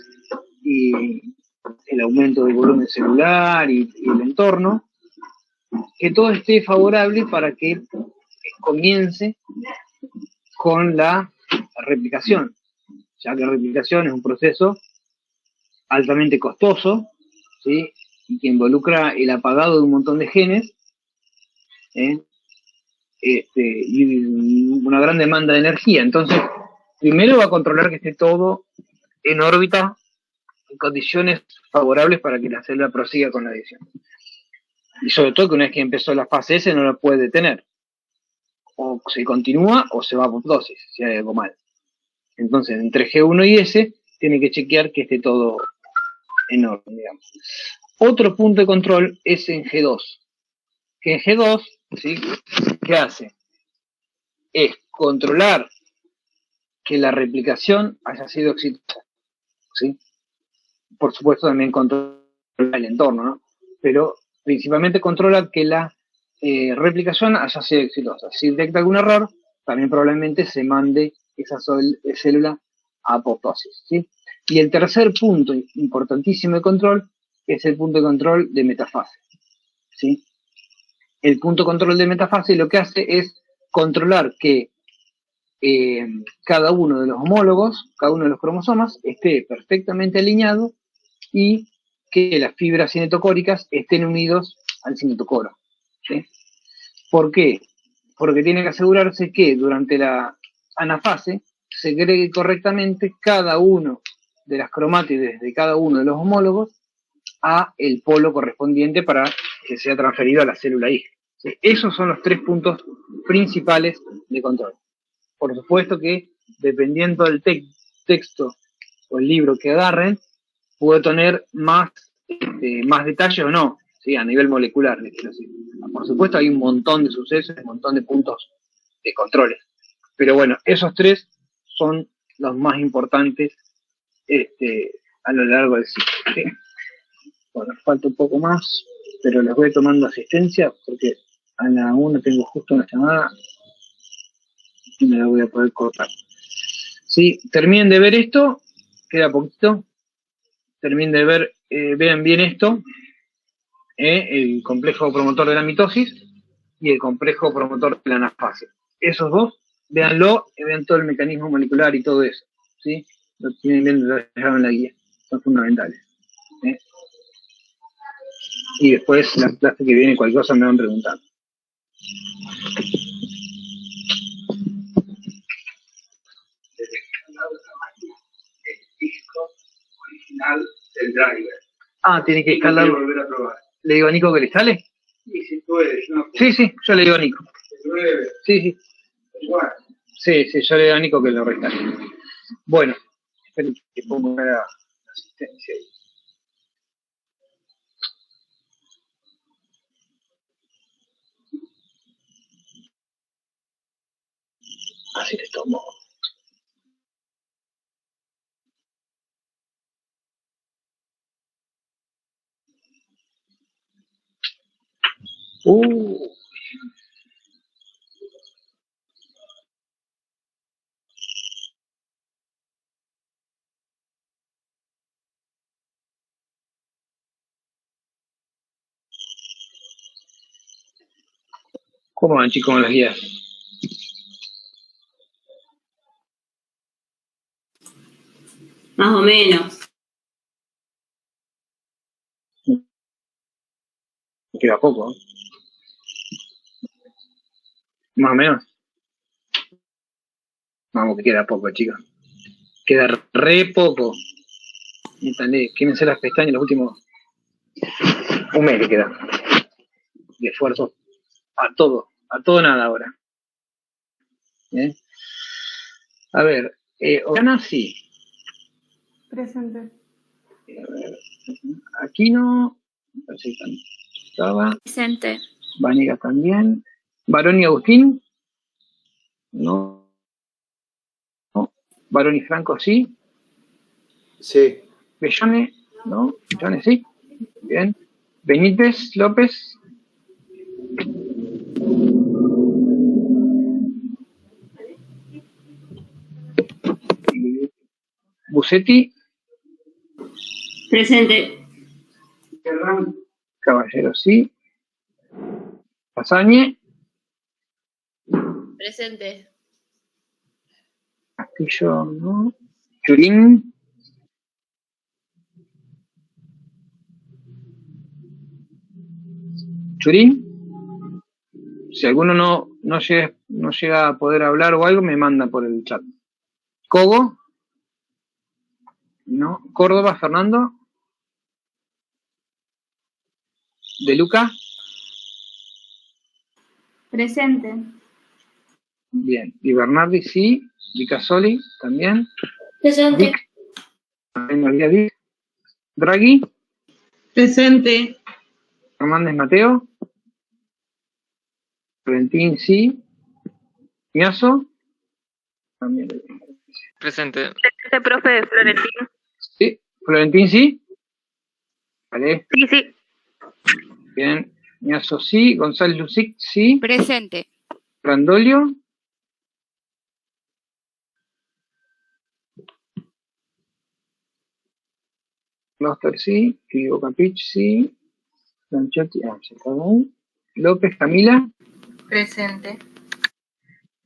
y el aumento del volumen celular y el entorno, que todo esté favorable para que comience con la replicación, ya que la replicación es un proceso altamente costoso, ¿sí? Y que involucra el apagado de un montón de genes, y una gran demanda de energía. Entonces, primero va a controlar que esté todo en órbita, en condiciones favorables para que la célula prosiga con la edición. Y sobre todo que una vez que empezó la fase S no la puede detener. O se continúa o se va a apoptosis, si hay algo mal. Entonces, entre G1 y S, tiene que chequear que esté todo en orden, digamos. Otro punto de control es en G2. Que en G2, ¿sí? ¿Qué hace? Es controlar que la replicación haya sido exitosa, ¿sí? Por supuesto también controla el entorno, ¿no? Pero principalmente controla que la replicación haya sido exitosa. Si detecta algún error, también probablemente se mande esa célula a apoptosis, ¿sí? Y el tercer punto importantísimo de control es el punto de control de metafase, ¿sí? El punto de control de metafase lo que hace es controlar que cada uno de los homólogos, cada uno de los cromosomas, esté perfectamente alineado y que las fibras cinetocóricas estén unidos al cinetocoro, ¿sí? ¿Por qué? Porque tiene que asegurarse que durante la anafase se agregue correctamente cada uno de las cromátides de cada uno de los homólogos a el polo correspondiente para que sea transferido a la célula hija, ¿sí? Esos son los tres puntos principales de control. Por supuesto que dependiendo del texto o el libro que agarren, puede tener más detalle o no, ¿sí? A nivel molecular. Por supuesto hay un montón de sucesos, un montón de puntos de controles. Pero bueno, esos tres son los más importantes a lo largo del ciclo, ¿sí? Bueno, falta un poco más, pero les voy tomando asistencia porque a la 1 tengo justo una llamada y me la voy a poder cortar. Sí, terminen de ver esto, queda poquito. Terminen de ver, vean bien esto, el complejo promotor de la mitosis y el complejo promotor de la anafase. Esos dos, véanlo y vean todo el mecanismo molecular y todo eso, ¿sí? Lo tienen bien detallado en la guía, son fundamentales. Y después, la clase que viene, cualquier cosa me van preguntando. El disco original del driver. Ah, tiene que escalar. Volver a probar. ¿Le digo a Nico que le sale? Sí, sí puede. Sí, yo le digo a Nico. Sí. Igual. Sí, yo le digo a Nico que lo restare. Bueno, esperen que pongo la asistencia ahí. Así les tomo. ¿Cómo van, chicos, con las guías? Más o menos. Queda poco, ¿eh? Más o menos. Vamos, que queda poco, chicos. Queda re poco. Métanle, quémense las pestañas los últimos. Un mes le queda. De esfuerzo. A todo nada ahora. ¿Eh? A ver, Oriana sí. Presente. A ver, Aquino, parece que también estaba. Presente. Vanega también. Barón y Agustín. No. Barón y Franco sí. Sí. Bellone, ¿no? Bellone sí. Bien. Benítez, López. Bucetti. Presente. Caballero sí. Pasañe. Presente. Castillo no. Churín. Churín. Si alguno no llega a poder hablar o algo, me manda por el chat. Cogo. No. Córdoba, Fernando. De Luca. Presente. Bien. Y Bernardi sí. Di Casoli también. Presente. Dick. No olvidé Dick. Draghi. Presente. Hernández Mateo. Florentín sí. Miazo. También. Presente. Presente, profe Florentín. Sí. Florentín sí. Vale. Sí, sí. Bien. Miazo sí. González Lucic sí. Presente. Randolio. Cluster sí. Diego Capich sí. Lanchetti. Se acabó ahí. López Camila. Presente.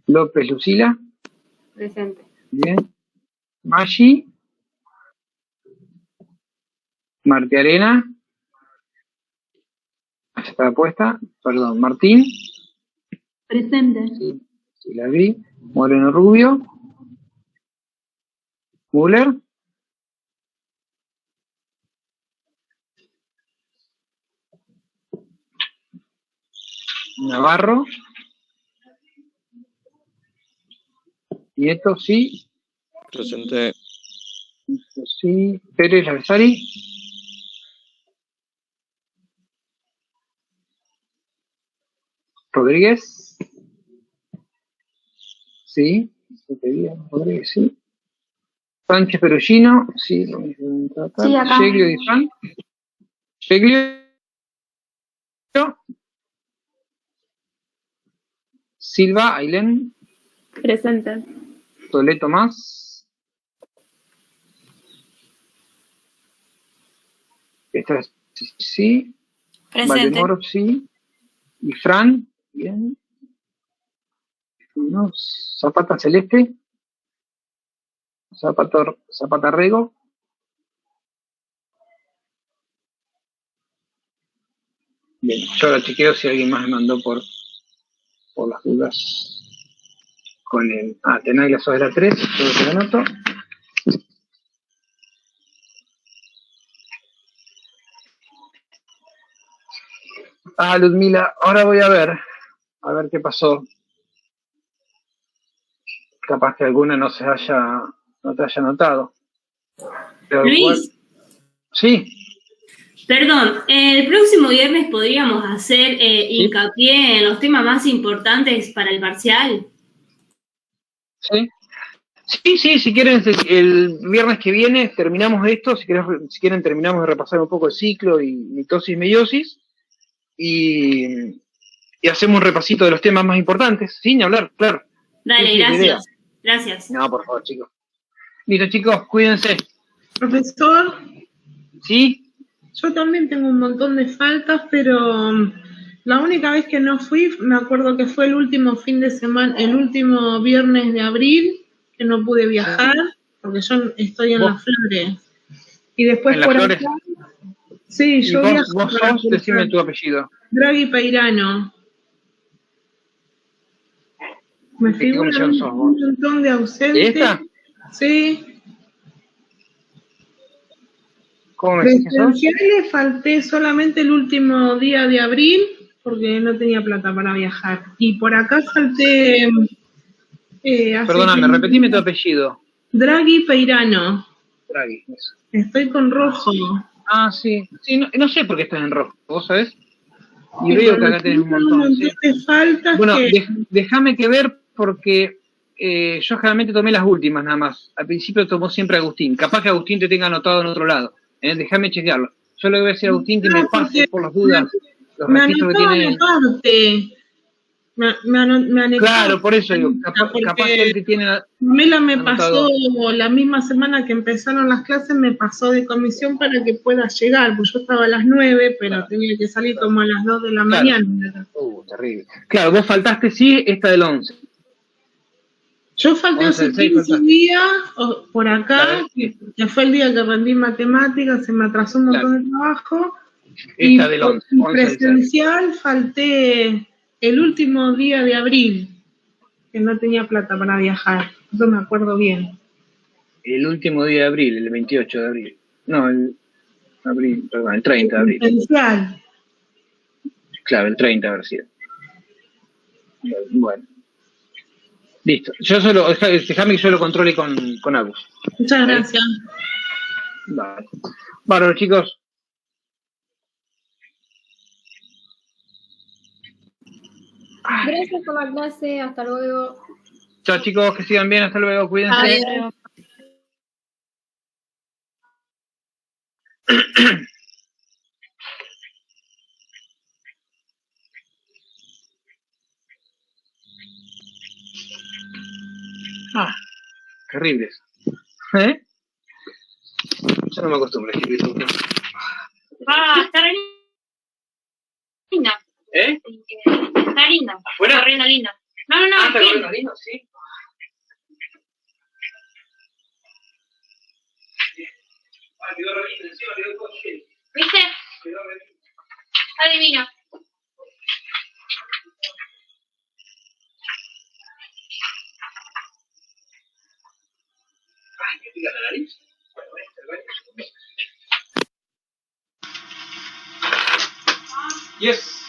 López Lucila. Presente. Bien. Maggi. Marti Arena. Está puesta. Perdón. Martín. Presente. Sí, la vi. Moreno Rubio. Müller. Navarro. Nieto, sí. Presente. Sí. Pérez Lavezari. Rodríguez. Sí. Rodríguez, sí. Sánchez Perugino. Sí, lo mismo. Sí, acá. Yeglio Di Fran. Yeglio. Silva, Ailén. Presente. Tolé Tomás. Esta es sí. Presente. Valdemoro, sí. Y Fran, bien. No, Zapata Celeste. Zapata Rego. Bien, yo ahora chequeo si alguien más me mandó por las dudas. Con el. Tenaglia sobre la 3, todo te lo anoto. Ludmila, ahora voy a ver qué pasó. Capaz que alguna no te haya notado. Pero Luis. igual, sí. Perdón, el próximo viernes podríamos hacer hincapié en los temas más importantes para el parcial. Sí, si quieren, el viernes que viene terminamos esto, si quieren terminamos de repasar un poco el ciclo y mitosis, meiosis, y hacemos un repasito de los temas más importantes, sin hablar, claro. Dale, Sí, gracias. Gracias. No, por favor, chicos. Listo, chicos, cuídense. Profesor, ¿Sí? yo también tengo un montón de faltas, pero La única vez que no fui, me acuerdo que fue el último fin de semana, el último viernes de abril, que no pude viajar, porque yo estoy en Las Flores. Y después ¿En Las por Flores? acá. Sí, ¿Y yo vos viajo para sos? Decime tu apellido. Draghi Peirano. Me ¿De qué figura comisión sos vos? un montón de ausentes. ¿De esta? Sí. ¿Cómo me decís que sos? Presenciales falté solamente el último día de abril porque no tenía plata para viajar. Y por acá falté. Perdóname, repetime tu apellido. Draghi Peirano. Draghi, eso. Estoy con rojo. Ah, sí. Sí, no sé por qué estás en rojo, ¿vos sabés? Y Sí, veo que acá tenés un montón. ¿Sí? de faltas. Bueno, que... déjame que ver porque yo generalmente tomé las últimas nada más. Al principio tomó siempre Agustín. Capaz que Agustín te tenga anotado en otro lado. Déjame chequearlo. Yo le voy a decir a Agustín que me pase por las dudas los registros que tiene. Me anotó. Claro, por eso digo, capaz que el que tiene. Mela me anotado. pasó la misma semana que empezaron las clases, me pasó de comisión para que pueda llegar, pues yo estaba a las 9, pero tenía que salir como a las 2 de la mañana. Terrible. Claro, vos faltaste sí esta del 11. Yo falté hace 15 días por acá, que fue el día que rendí matemáticas, se me atrasó un montón de trabajo. Esta del 11. Presencial falté el último día de abril, que no tenía plata para viajar, eso me acuerdo bien. El último día de abril, el 28 de abril. No, el 30 de abril. Presencial. Claro, el 30 haber sido. Bueno. Listo. Yo solo, déjame que yo lo controle con Agus. Muchas gracias. Vale. Bueno, chicos. Gracias por la clase, hasta luego. Chao chicos, que sigan bien, hasta luego, cuídense. Adiós. Qué horribles. Yo no me acostumbro a escribir eso. Está re linda. Está linda. ¿Afuera? Está re linda. No. ¿Está aquí. corriendo lindo? Sí. Quedó re lindo, encima quedó todo lleno. ¿Viste? Quedó re lindo. Está divino. Ay, me pica la nariz. Yes.